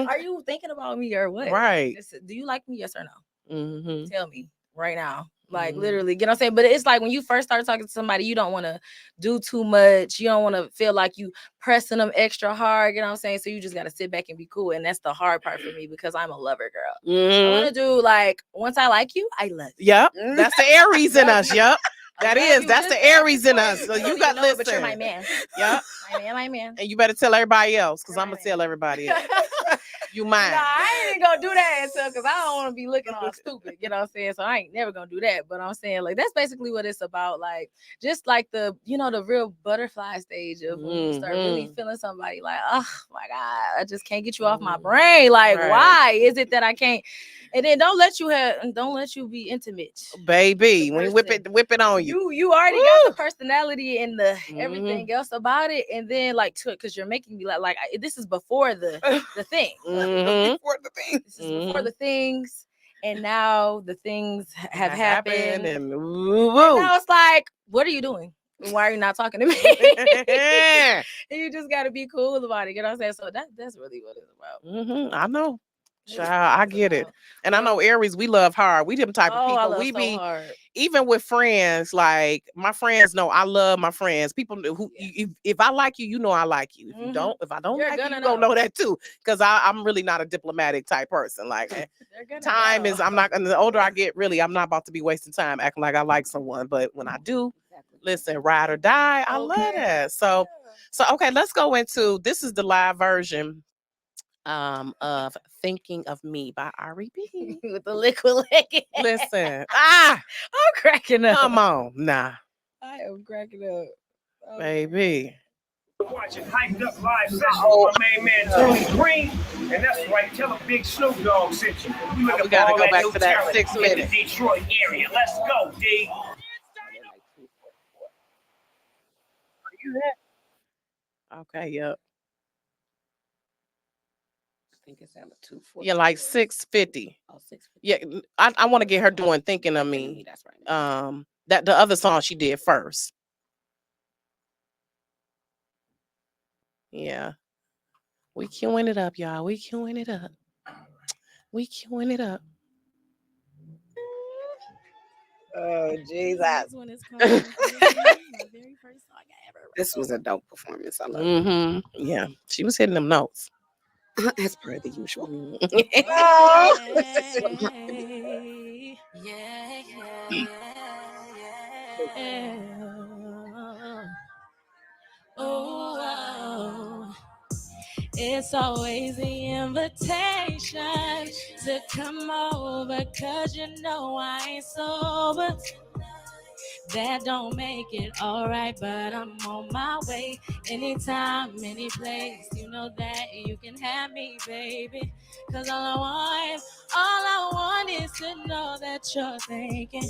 are you thinking about me or what? Right. Do you like me? Yes or no? Tell me right now. Like literally, you know what I'm saying? But it's like when you first start talking to somebody, you don't want to do too much. You don't want to feel like you pressing them extra hard. You know what I'm saying? So you just got to sit back and be cool. And that's the hard part for me because I'm a lover girl. I want to do like, once I like you, I love you. Yep. That's the Aries in us. Yep. That's the Aries in us. So you got listen. But you're my man. Yep. My man. And you better tell everybody else because I'm going to tell everybody else. You mine. Nah, I ain't gonna do that until because I don't want to be looking all stupid, you know what I'm saying? So I ain't never gonna do that. But I'm saying like that's basically what it's about. Like just like the the real butterfly stage of when you start really feeling somebody like, oh my God, I just can't get you off my brain. Like, why is it that I can't? And then don't let you be intimate. Baby, when you whip it on you. You already got the personality and the everything else about it. And then like because you're making me like this is before the thing. Before the thing. This is before the things. And now the things have happened. And now it's like, what are you doing? Why are you not talking to me? And you just got to be cool about it. You know what I'm saying? So that's really what it's about. I know. Child, I get it. And I know Aries, we love hard. We them type of people. I love we so be hard. Even with friends, like my friends know I love my friends. People who if I like you, you know I like you. If I don't like you, you gonna know that too. Because I'm really not a diplomatic type person. Like time is I'm not and the older I get, really, I'm not about to be wasting time acting like I like someone. But when I do, listen, ride or die, I love that. So okay, let's go into this is the live version of Thinking of Me by Ari B. With the liquid leg. Listen. I'm cracking up. Come on. Nah. I am cracking up. Oh, baby. Watching Hyped Up Live session with my main man Tony Green. And that's right, tell a big Snoop Dogg sent you. We gotta go back to that 6 minutes. In the Detroit area. Let's go, D. Are you there? Okay, yep. I think it's at 2:40. Yeah, like 6:50. Oh, 6:50. Yeah, I want to get her doing Thinking of Me. That's right. That the other song she did first. Yeah. We queuing it up, y'all. We queuing it up. Oh, Jesus. This was a dope performance. I love it. Yeah, she was hitting them notes. As per the usual. It's always the invitation to come over, 'cause you know I ain't sober. That don't make it alright, but I'm on my way. Anytime, any place, you know that you can have me, baby. 'Cause all I want is to know that you're thinking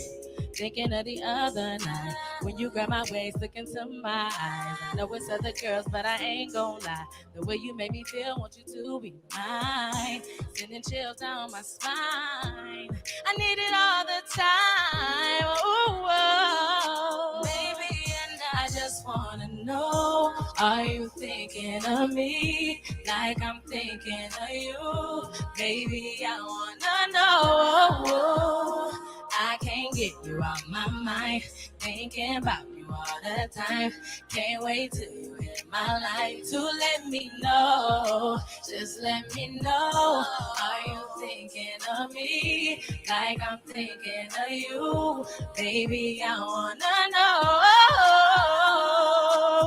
thinking of the other night when you grab my waist, look into my eyes. I know it's other girls, but I ain't gon' lie. The way you make me feel, want you to be mine. Sending chills down my spine. I need it all the time. Ooh, oh. Baby, and I just wanna know, are you thinking of me like I'm thinking of you? Baby, I wanna know. I can't get you out my mind, thinking about you all the time. Can't wait till you hit my life to let me know. Just let me know. Are you thinking of me like I'm thinking of you? Baby, I wanna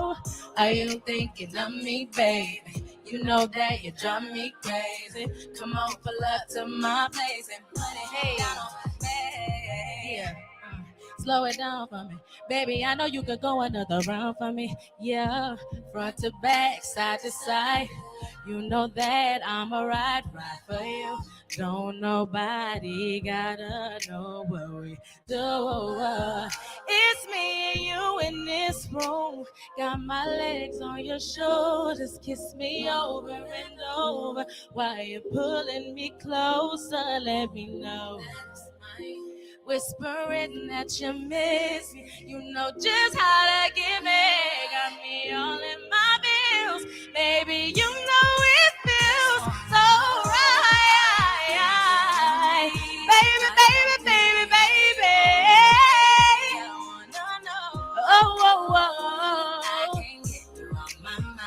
know. Are you thinking of me, baby? You know that you drive me crazy. Come on, pull up to my place and put it down on me. Yeah. Slow it down for me. Baby, I know you could go another round for me. Yeah, front to back, side to side. You know that I'm a ride for you. Don't nobody gotta know what we do. It's me and you in this room. Got my legs on your shoulders. Kiss me over and over. While you're pulling me closer, let me know. Whispering that you miss me. You know just how to give me. Got me all in my bills. Baby, you know it feels so right. Baby, baby, baby, baby. Oh, oh, oh.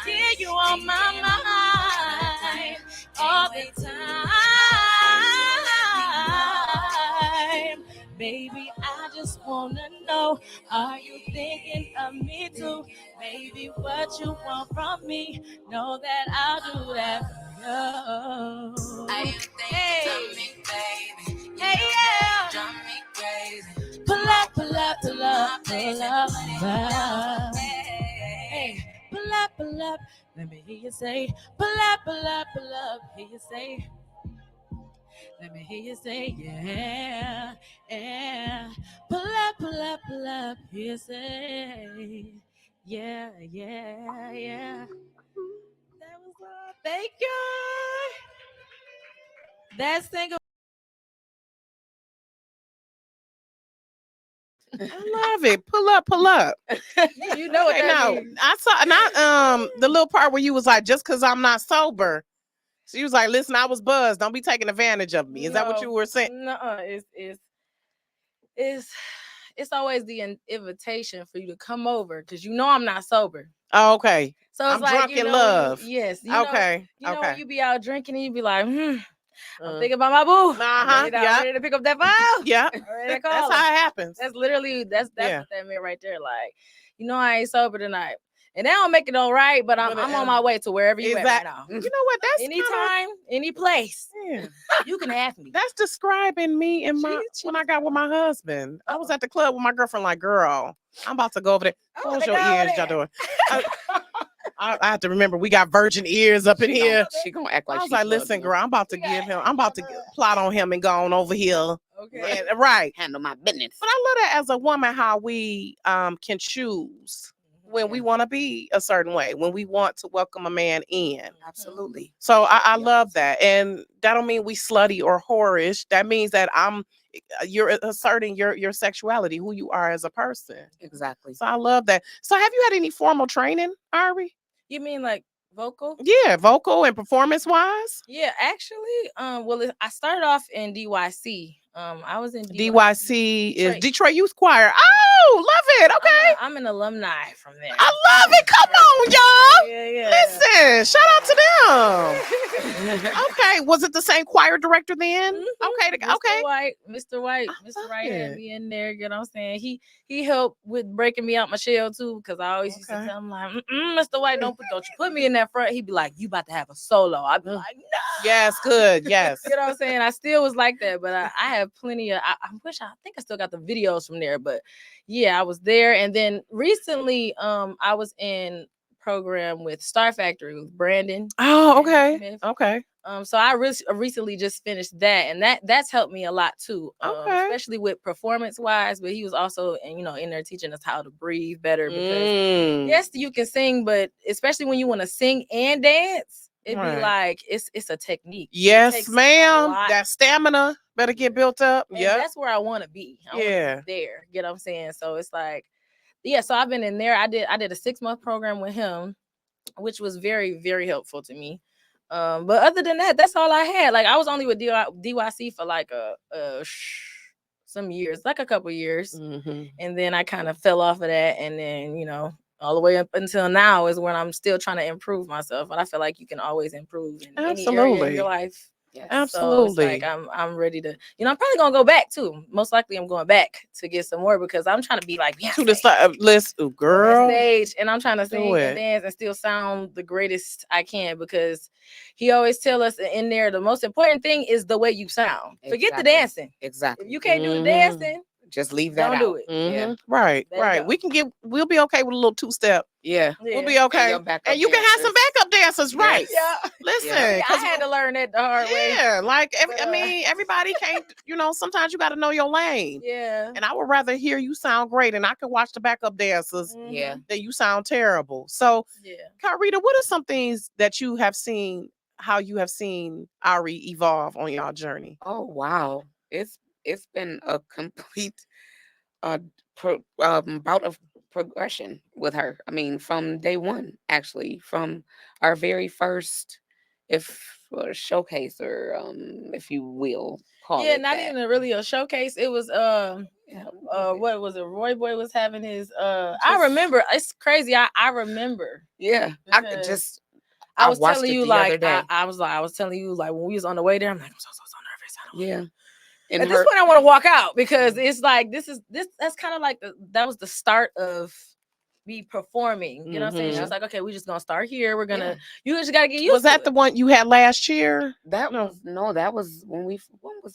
Yeah, you on my mind all the time. Baby, I just wanna know, are you thinking of me too? Baby, what you want from me? Know that I'll do that for you. Are you thinking of me, baby? Hey, yeah. Drive me crazy. Pull up, pull up, pull up, pull up, pull up. Hey, pull up, pull up. Let me hear you say, pull up, pull up, pull up. Hear you say. Let me hear you say, yeah, yeah. Pull up, pull up, pull up. Hear you say, yeah, yeah, yeah. That was all. Thank you. That single. I love it. Pull up, pull up. You know what that means. I saw not the little part where you was like, just because I'm not sober. She was like, listen, I was buzzed. Don't be taking advantage of me. Is that what you were saying? No, it's always the invitation for you to come over because you know I'm not sober. Oh, okay. So it's I'm like, drunk you in know, love. yes. Okay. You know okay. when you be out drinking and you be like, I'm thinking about my boo. Uh-huh. I'm ready to pick up that phone. Yeah. I'm ready to call That's him. how it happens. That's literally that's what that meant right there. Like, you know, I ain't sober tonight. And they don't make it all right, but I'm on my way to wherever you at right now. You know what? That's anytime, any place. Yeah. You can have me. That's describing me and when I got with my husband. I was at the club with my girlfriend, like, girl, I'm about to go over there. Close your ears, y'all doing. I have to remember we got virgin ears up in here. She gonna act like I was like, listen, girl, I'm about to plot on him and go on over here. Okay. And, right. Handle my business. But I love that as a woman, how we can choose when we want to be a certain way, when we want to welcome a man in. Absolutely. So I love that. And that don't mean we slutty or whorish. That means that you're asserting your sexuality, who you are as a person. Exactly. So I love that. So have you had any formal training, Ari? You mean like vocal? Yeah, vocal and performance wise. Yeah, actually, well, I started off in DYC. I was in DYC is Detroit Youth Choir. Oh, love it. Okay. I'm an alumni from there. I love it. Come on, y'all. Yeah. Listen, shout out to them. Okay. Was it the same choir director then? Okay. Mr. White had me in there. You know what I'm saying? He helped with breaking me out my shell too, because I always used to tell him like, Mr. White, don't you put me in that front. He'd be like, you about to have a solo. I'd be like, no. Yes, good. Yes. You know what I'm saying? I still was like that, but I have plenty of. I think I still got the videos from there. But yeah, I was there, and then recently, I was in program with Star Factory with Brandon. Oh, okay. Smith. Okay. So I recently just finished that, and that's helped me a lot too. Okay. Especially with performance wise, but he was also, in there teaching us how to breathe better because yes, you can sing, but especially when you want to sing and dance, it'd be like it's a technique. Yes, ma'am. That stamina better get built up. Yeah, that's where I want to be. I want to be there. You know what I'm saying? So it's like, yeah. So I've been in there. I did a 6-month program with him, which was very, very helpful to me. But other than that, that's all I had. Like I was only with DYC for like some years, like a couple years, and then I kind of fell off of that, and then all the way up until now is when I'm still trying to improve myself. And I feel like you can always improve in any area of your life. Yes. Absolutely. So it's like I'm ready to, I'm probably gonna go back too. Most likely I'm going back to get some more because I'm trying to be like to the list, girl, stage, and I'm trying to sing and dance and still sound the greatest I can because he always tell us in there the most important thing is the way you sound. Forget the dancing. Exactly. If you can't do the dancing, just leave that don't out. do it. Yeah. Right. We'll be okay with a little 2-step. Yeah. We'll be okay. And you can have some backup dancers, right? Yeah. Listen, I had to learn that the hard way. Yeah, like everybody can't, sometimes you got to know your lane. Yeah. And I would rather hear you sound great and I can watch the backup dancers than you sound terrible. So, Carita, what are some things that you have seen, how you have seen Ari evolve on your journey? Oh, wow. It's been a complete bout of progression with her. I mean, from day one, actually, from our very first showcase, or if you will call it. Not even really a showcase. It was what was it? Roy Boy was having his I remember. It's crazy. I remember. Yeah. I was telling you like I was telling you like when we was on the way there, I'm like, I'm so nervous. Yeah. At this point, I want to walk out because it's like that's kind of like that was the start of me performing. You know what I'm saying? She was like, okay, we're just gonna start here. We're gonna you just gotta get used to it. Was that the one you had last year? That was when was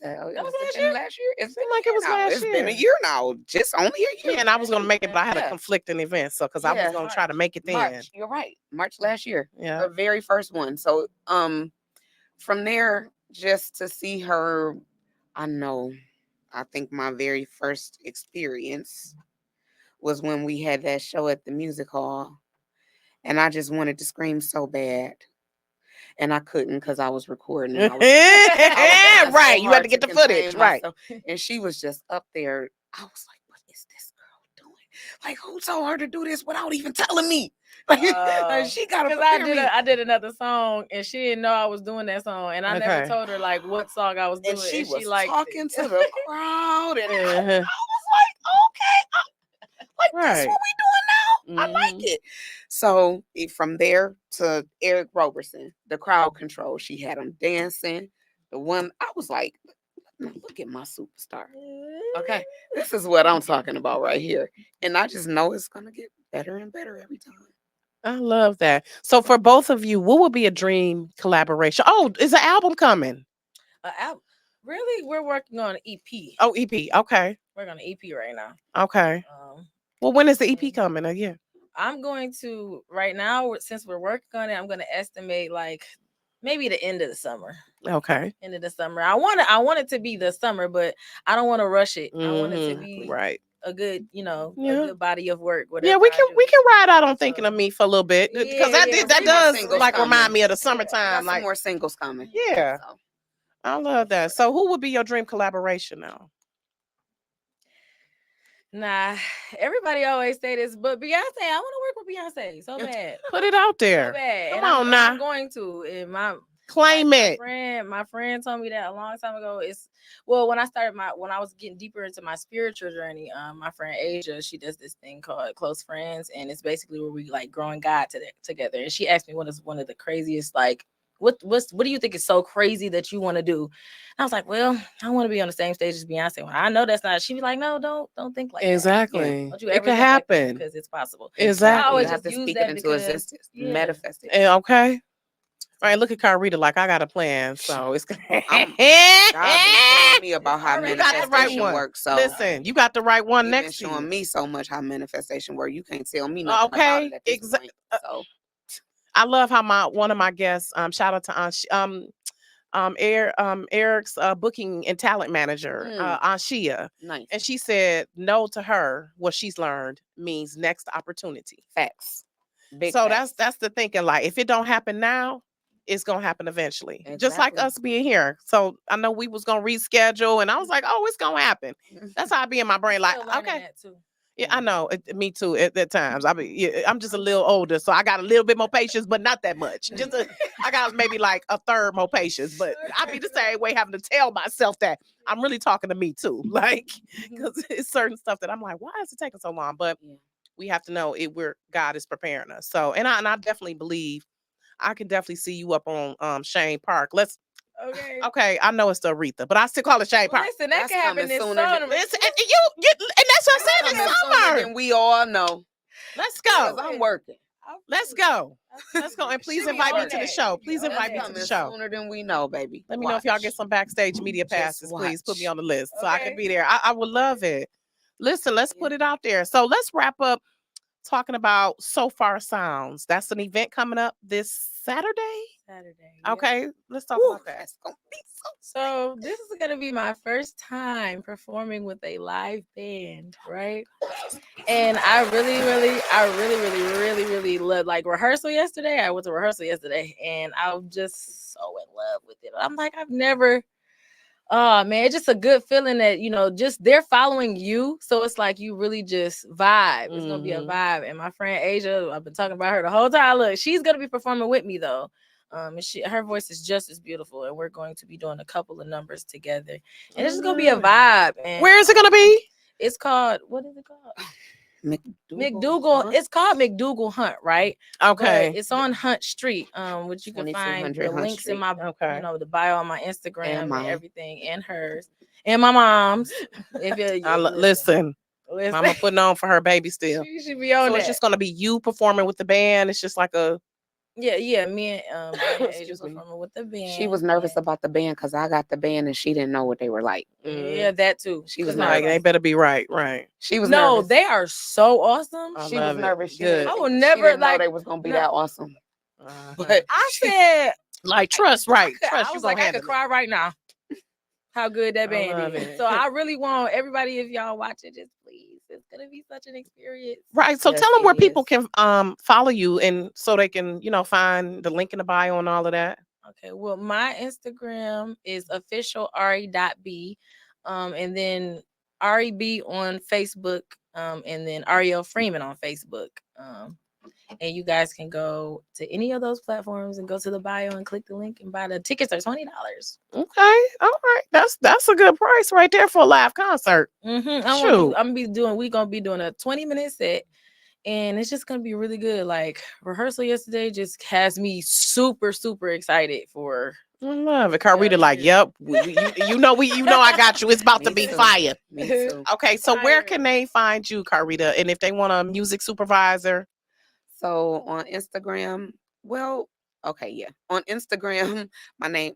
that? That was last year. It seemed like it was last year. It's been a year now. Just only a year. Yeah, and I was gonna make it, but I had a conflicting event, so because I was gonna try to make it then. March, you're right. March last year. Yeah. The very first one. So from there, just to see her, I think my very first experience was when we had that show at the music hall, and I just wanted to scream so bad, and I couldn't because I was recording. And right, you had to get the footage, right? And she was just up there. I was like, "What is this girl doing? Like, who told her to do this without even telling me?" Like she got to prepare me. I did another song, and she didn't know I was doing that song, and I never told her like what song I was doing. And she was liked talking to the crowd, and I was like, "Okay, this what we doing now? I like it." So from there to Eric Roberson, the crowd control, she had him dancing. The one I was like, "Look at my superstar." Okay, this is what I'm talking about right here, and I just know it's gonna get better and better every time. I love that. So for both of you, what would be a dream collaboration? Oh, is an album coming? Really, we're working on an EP. Oh, EP. Okay. We're on an EP right now. Okay. Well, when is the EP coming? I'm going to right now, since we're working on it, I'm going to estimate like maybe the end of the summer. Okay. End of the summer. I want it to be the summer, but I don't want to rush it. I want it to be a good, a good body of work. Yeah, we can ride out on Thinking of Me for a little bit because that does like remind me of the summertime. Like more singles coming. Yeah, so. I love that. So, who would be your dream collaboration now? Nah, everybody always say this, but Beyonce, I want to work with Beyonce so bad. Put it out there. So bad. Come on now. I'm going to. And Claim it. My friend told me that a long time ago. When I was getting deeper into my spiritual journey, my friend Asia, she does this thing called Close Friends, and it's basically where we like growing God together. And she asked me what is one of the craziest like. What do you think is so crazy that you want to do? And I was like, well, I want to be on the same stage as Beyonce. Well, I know that's not. She be like, no, don't think like exactly. That. Yeah. Don't you ever it can happen because it's possible. Exactly. I always you have just to use speak that it into existence, manifest it. Okay. Right, look at Carita like I got a plan, so it's God been showing me about how you got the right manifestation one. works. So Listen, you got the right one he been next to showing you. me so much how manifestation works. You can't tell me nothing about it at this point. So I love how one of my guests, shout out to Eric's booking and talent manager, Shia. nice. And she said no to her. What she's learned means next opportunity. Facts. Big So facts. that's the thinking. Like if it don't happen now, it's gonna happen eventually. Just like Exactly. us being here. So I know we was gonna reschedule, and I was like, oh, it's gonna happen. That's how I be in my brain. Like, okay. That too. Yeah, I know. Me too. At times, I'm just a little older, so I got a little bit more patience, but not that much. I got maybe like a third more patience, but I be the same way, having to tell myself that I'm really talking to me too, like because it's certain stuff that I'm like, why is it taking so long? But we have to know God is preparing us. So, and I definitely believe I can definitely see you up on Shane Park. Okay, I know it's the Aretha, but I still call it Shane Park. Listen, that can happen this summer. And that's what I said. This summer. Than we all know. Let's go. I'm working. Let's go. Let's go. And please invite me to the show. Please invite me to the show. Sooner than we know, baby. Let me know if y'all get some backstage media passes. Please put me on the list so I can be there. I would love it. Listen, let's put it out there. So let's wrap up talking about So Far Sounds. That's an event coming up this Saturday. Okay, let's talk about that. So this is gonna be my first time performing with a live band, right? And I really love, like, rehearsal yesterday. I went to rehearsal yesterday, and I'm just so in love with it. I'm like, oh man, it's just a good feeling that, just they're following you. So it's like you really just vibe. It's gonna be a vibe. And my friend Asia, I've been talking about her the whole time. Look, she's gonna be performing with me though. And her voice is just as beautiful, and we're going to be doing a couple of numbers together, and it's just gonna be a vibe. And where is it gonna be? It's called, what is it called? McDougal. It's called McDougal Hunt, right? Okay. But it's on Hunt Street, which you can find the links in my, the bio on my Instagram and everything, and hers, and my mom's. If listen, Mama putting on for her baby still. She should be on. So it's just gonna be you performing with the band. It's just like a. Yeah, me and Asia's performing with the band. She was nervous about the band because I got the band and she didn't know what they were like. Yeah, that too. She was like, they better be right. She was nervous. They are so awesome. She was nervous. Good. I will never know they was gonna be that awesome. But I said, like, trust, right? Trust. I was like, I could cry right now. How good that band is. So I really want everybody, if y'all watch it, just please. It's gonna be such an experience. Right. So tell them where people can follow you, and so they can, find the link in the bio and all of that. Okay. Well, my Instagram is official Ari.B. And then Ari B on Facebook, and then Ariel Freeman on Facebook. And you guys can go to any of those platforms and go to the bio and click the link and buy the tickets. Are $20. Okay, all right, that's a good price right there for a live concert. We're gonna be doing a 20-minute set, and it's just gonna be really good. Like, rehearsal yesterday just has me super excited for. I love it. Carita, like, yep, I got you. It's about to be fire. Me too. Okay, so where can they find you, Carita? And if they want a music supervisor? So on Instagram, on Instagram, my name,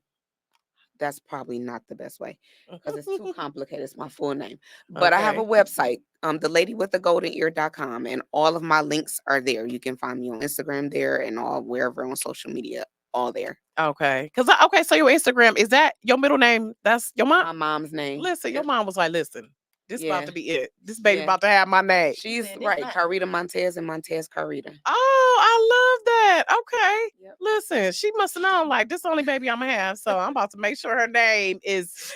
that's probably not the best way because it's too complicated. It's my full name. But I have a website, theladywiththegoldenear.com, and all of my links are there. You can find me on Instagram there and wherever on social media, all there. Okay. So your Instagram, is that your middle name? That's your mom? My mom's name. Listen, your mom was like, listen. This about to be it. This baby about to have my name. She's right. Carita Montez and Montez Carita. Oh, I love that. Okay. Yep. Listen, she must have known, like, this only baby I'm going to have. So I'm about to make sure her name is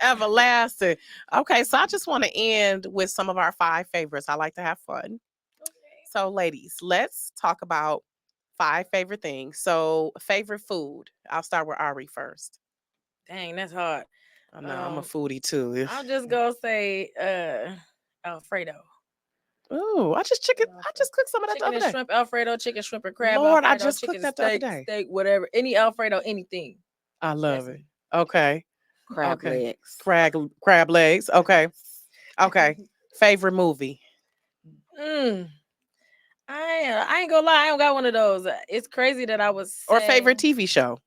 everlasting. Okay. So I just want to end with some of our 5 favorites. I like to have fun. Okay. So ladies, let's talk about 5 favorite things. So favorite food. I'll start with Ari first. Dang, that's hard. I know, I'm a foodie too. I'm just gonna say Alfredo. Oh, I just cooked some of that the other day. Shrimp Alfredo, chicken, shrimp, and crab. Lord, Alfredo, I just cooked that the other day. Steak, whatever, any Alfredo, anything. I love it. Okay. Crab legs. Crab legs. Okay. Favorite movie. I ain't gonna lie, I don't got one of those. It's crazy that I was Or favorite TV show?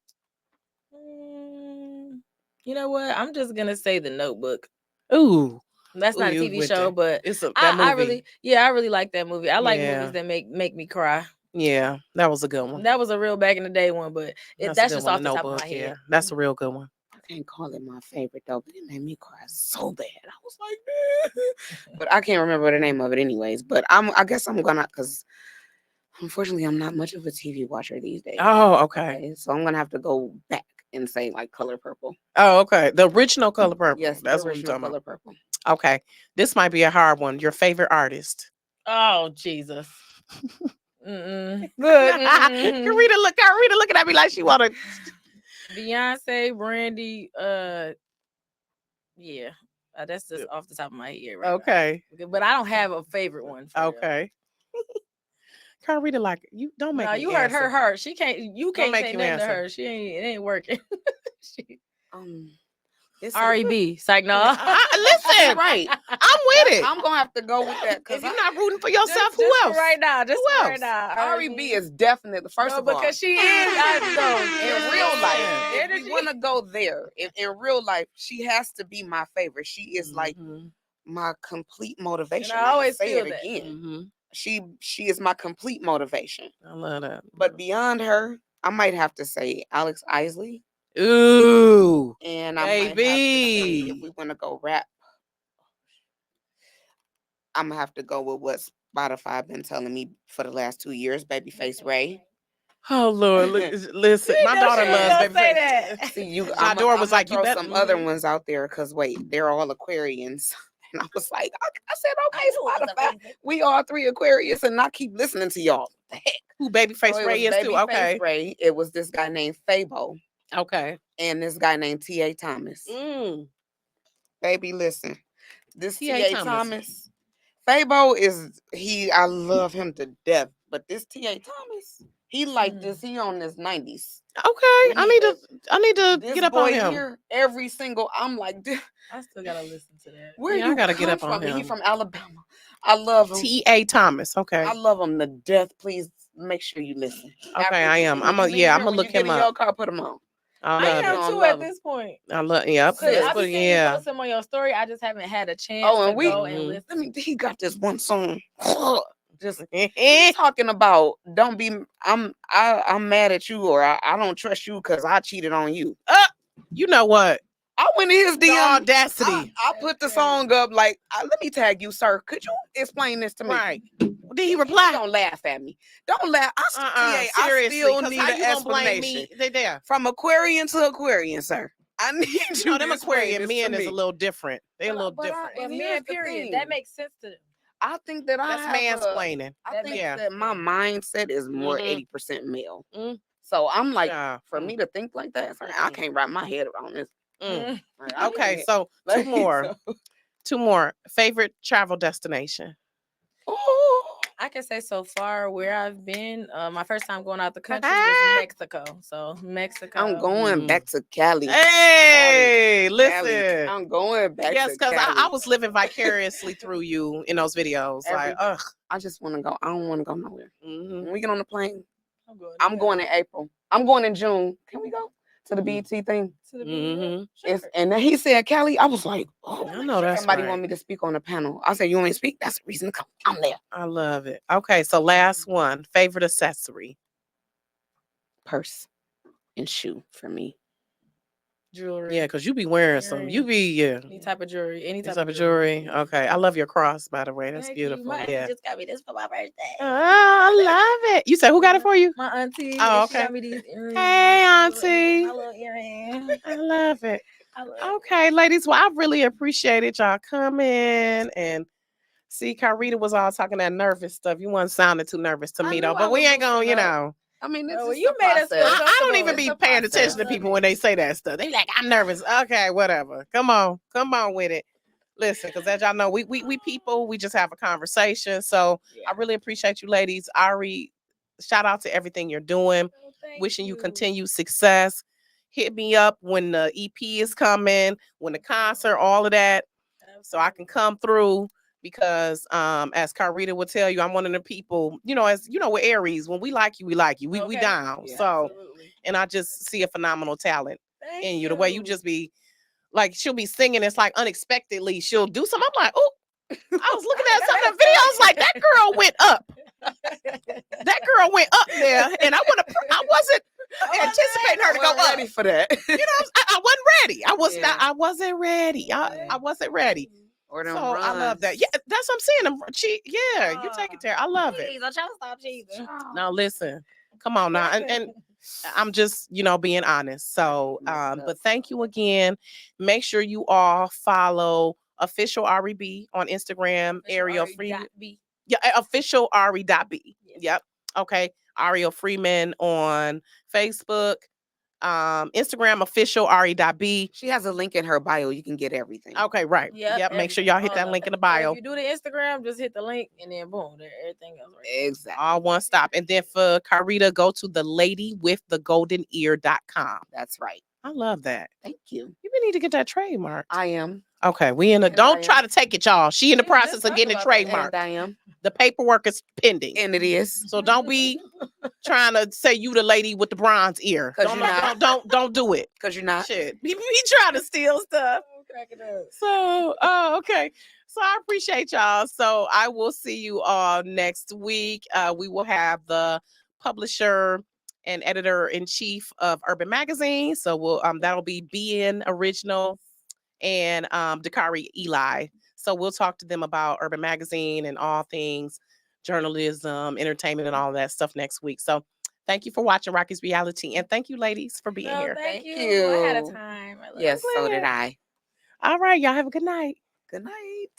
You know what? I'm just gonna say The Notebook. Ooh. That's not a you TV with show, that. but It's that I movie. I really like that movie. I like Yeah. movies that make me cry. Yeah, that was a good one. That was a real back in the day one, but That's a that's good just one. off The the top of Notebook. my head. Yeah, that's a real good one. I can't call it my favorite though, but it made me cry so bad. I was like, but I can't remember the name of it anyways. But I guess I'm gonna, because unfortunately I'm not much of a TV watcher these days. Oh, okay. So I'm gonna have to go back and say like Color Purple. Oh, okay. The original Color Purple. Yes, that's the what you're original talking Color about. Purple. Okay, this might be a hard one. Your favorite artist? Oh Jesus. Good. Carita looking at me like she wanna. Beyonce, Brandy, yeah. That's just off the top of my head right Okay. now. But I don't have a favorite one. Okay. Carita, like, you don't make no, me you heard answer. her. She can't. You Don't can't make say you nothing to answer. her. She ain't. It ain't working. It's Ari B. Psych, no. Listen, right. I'm with it. I'm gonna have to go with that If because you're not rooting for yourself, who just else? For right now, just Who for else? right now. Ari B is definitely first of all, because she is. I know. In real life, if energy. we want to go there, in real life, she has to be my favorite. She is like my complete motivation. And I always say feel it that. again. She is my complete motivation. I love that. But beyond her, I might have to say Alex Isley. Ooh, and I might have to say, if we want to go rap, I'm gonna have to go with what Spotify been telling me for the last 2 years, Babyface Ray. Oh Lord, listen, my daughter loves Babyface. See, you, my daughter was like, throw you better some other ones out there because wait, they're all Aquarians. And I was like, I said, okay, Spotify, we all 3 Aquarius, and I keep listening to y'all. The heck, who Babyface Ray is too? Okay, Ray. It was this guy named Fabo. Okay, and this guy named T.A. Thomas. Baby, listen, this T.A. Thomas. Fabo is I love him to death, but this T.A. Thomas, he like this. He on this 90s. Okay, I need to get up on him. Here, every single, I'm like, I still gotta listen to that. Where you gotta get up on from? him. He from Alabama. I love him. T.A. Thomas. Okay, I love him to death. Please make sure you listen. Okay, I am. I'm gonna look him up. Your car, put him on. I am too at this point. I love. Yep. I've been seeing you post him on your story. I just haven't had a chance to go and listen. I mean, he got this one song. Just talking about don't be. I'm mad at you, or I don't trust you because I cheated on you. You know what? I went in his DM. The audacity. I put the song up like, let me tag you, sir. Could you explain this to me? Right. Did he reply? Don't laugh at me. Don't laugh. Seriously, I still need how an you gonna blame explanation. me? They there. From Aquarian to Aquarian, sir. I need you. No, them Aquarian men is a little different. They a little different. But men, period. That makes sense to them. I think that that's mansplaining. I think that my mindset is more 80% male. So I'm like, for me to think like that, I can't wrap my head around this. Okay, so two more. Favorite travel destination? I can say so far where I've been. My first time going out the country was Mexico. So Mexico. I'm going back to Cali. Hey, listen. Cali. I'm going back. Yes, because I was living vicariously through you in those videos. Like, ugh. I just want to go. I don't want to go nowhere. When we get on the plane, I'm going in April. I'm going in June. Can we go to the BET thing? To the BET. And then he said Cali. I was like, oh, I know that's somebody right. want me to speak on the panel. I said, you want me to speak? That's the reason to come. I'm there. I love it. Okay, so last one. Favorite accessory? Purse and shoe for me. Jewelry. Yeah, because you be wearing some. You be any type of jewelry. Any type of jewelry. Okay, I love your cross, by the way. That's beautiful. My auntie just got me this for my birthday. Oh, I love it. You said who got it for you? My auntie. Oh, okay. She got me these earrings. Hey, auntie. My little earrings. I love it. Okay, ladies. Well, I really appreciated y'all coming and. See, Carita was all talking that nervous stuff. You weren't sounding too nervous to me though, but we ain't gonna, I mean, you made us. I don't even be paying attention to people when they say that stuff. They like, I'm nervous. Okay, whatever. Come on with it. Listen, because as y'all know, we people, we just have a conversation. So I really appreciate you, ladies. Ari, shout out to everything you're doing. Wishing you continued success. Hit me up when the EP is coming, when the concert, all of that, so I can come through. because as Carita would tell you, I'm one of the people, as you know, with Aries, when we like you, we like you. We down. Yeah, so absolutely. and I just see a phenomenal talent Thank in you. The way you just be like, she'll be singing, it's like unexpectedly she'll do something. I'm like, oh, I was looking at some of the videos, like that girl went up. That girl went up there, and I wasn't anticipating her to go up. Ready for that. I wasn't ready. I was not. I wasn't ready. I wasn't ready. Or them So runs. I love that. Yeah, that's what I'm saying. You take it there. I love it. I'm trying to stop cheating. Now listen, come on now, and I'm just being honest. So, but thank you again. Make sure you all follow official Ari B on Instagram. Ariel Freeman. Yeah, official Ari.B. Yep. Okay. Ariel Freeman on Facebook. Instagram official Ari.B. She has a link in her bio. You can get everything. Okay, right. Yep. Make sure y'all hit that link in the bio. If you do the Instagram, just hit the link and then boom, everything else. Right. Exactly. All one stop. And then for Carita, go to theladywiththegoldenear.com. That's right. I love that. Thank you. You need to get that trademark. I am. Okay, don't try to take it, y'all. She in the process of getting it trademarked. I am. The paperwork is pending. And it is. So don't be trying to say you the lady with the bronze ear. Don't do it. Because you're not. Shit. He trying to steal stuff. So, okay. So I appreciate y'all. So I will see you all next week. We will have the publisher and editor-in-chief of Urban Magazine. So we'll that'll be BN Original and Dakari Eli. So we'll talk to them about Urban Magazine and all things journalism, entertainment, and all that stuff next week. So thank you for watching Rocki's Reality. And thank you, ladies, for being here. Thank you. I had a time. Yes, so did I. All right, y'all have a good night. Good night.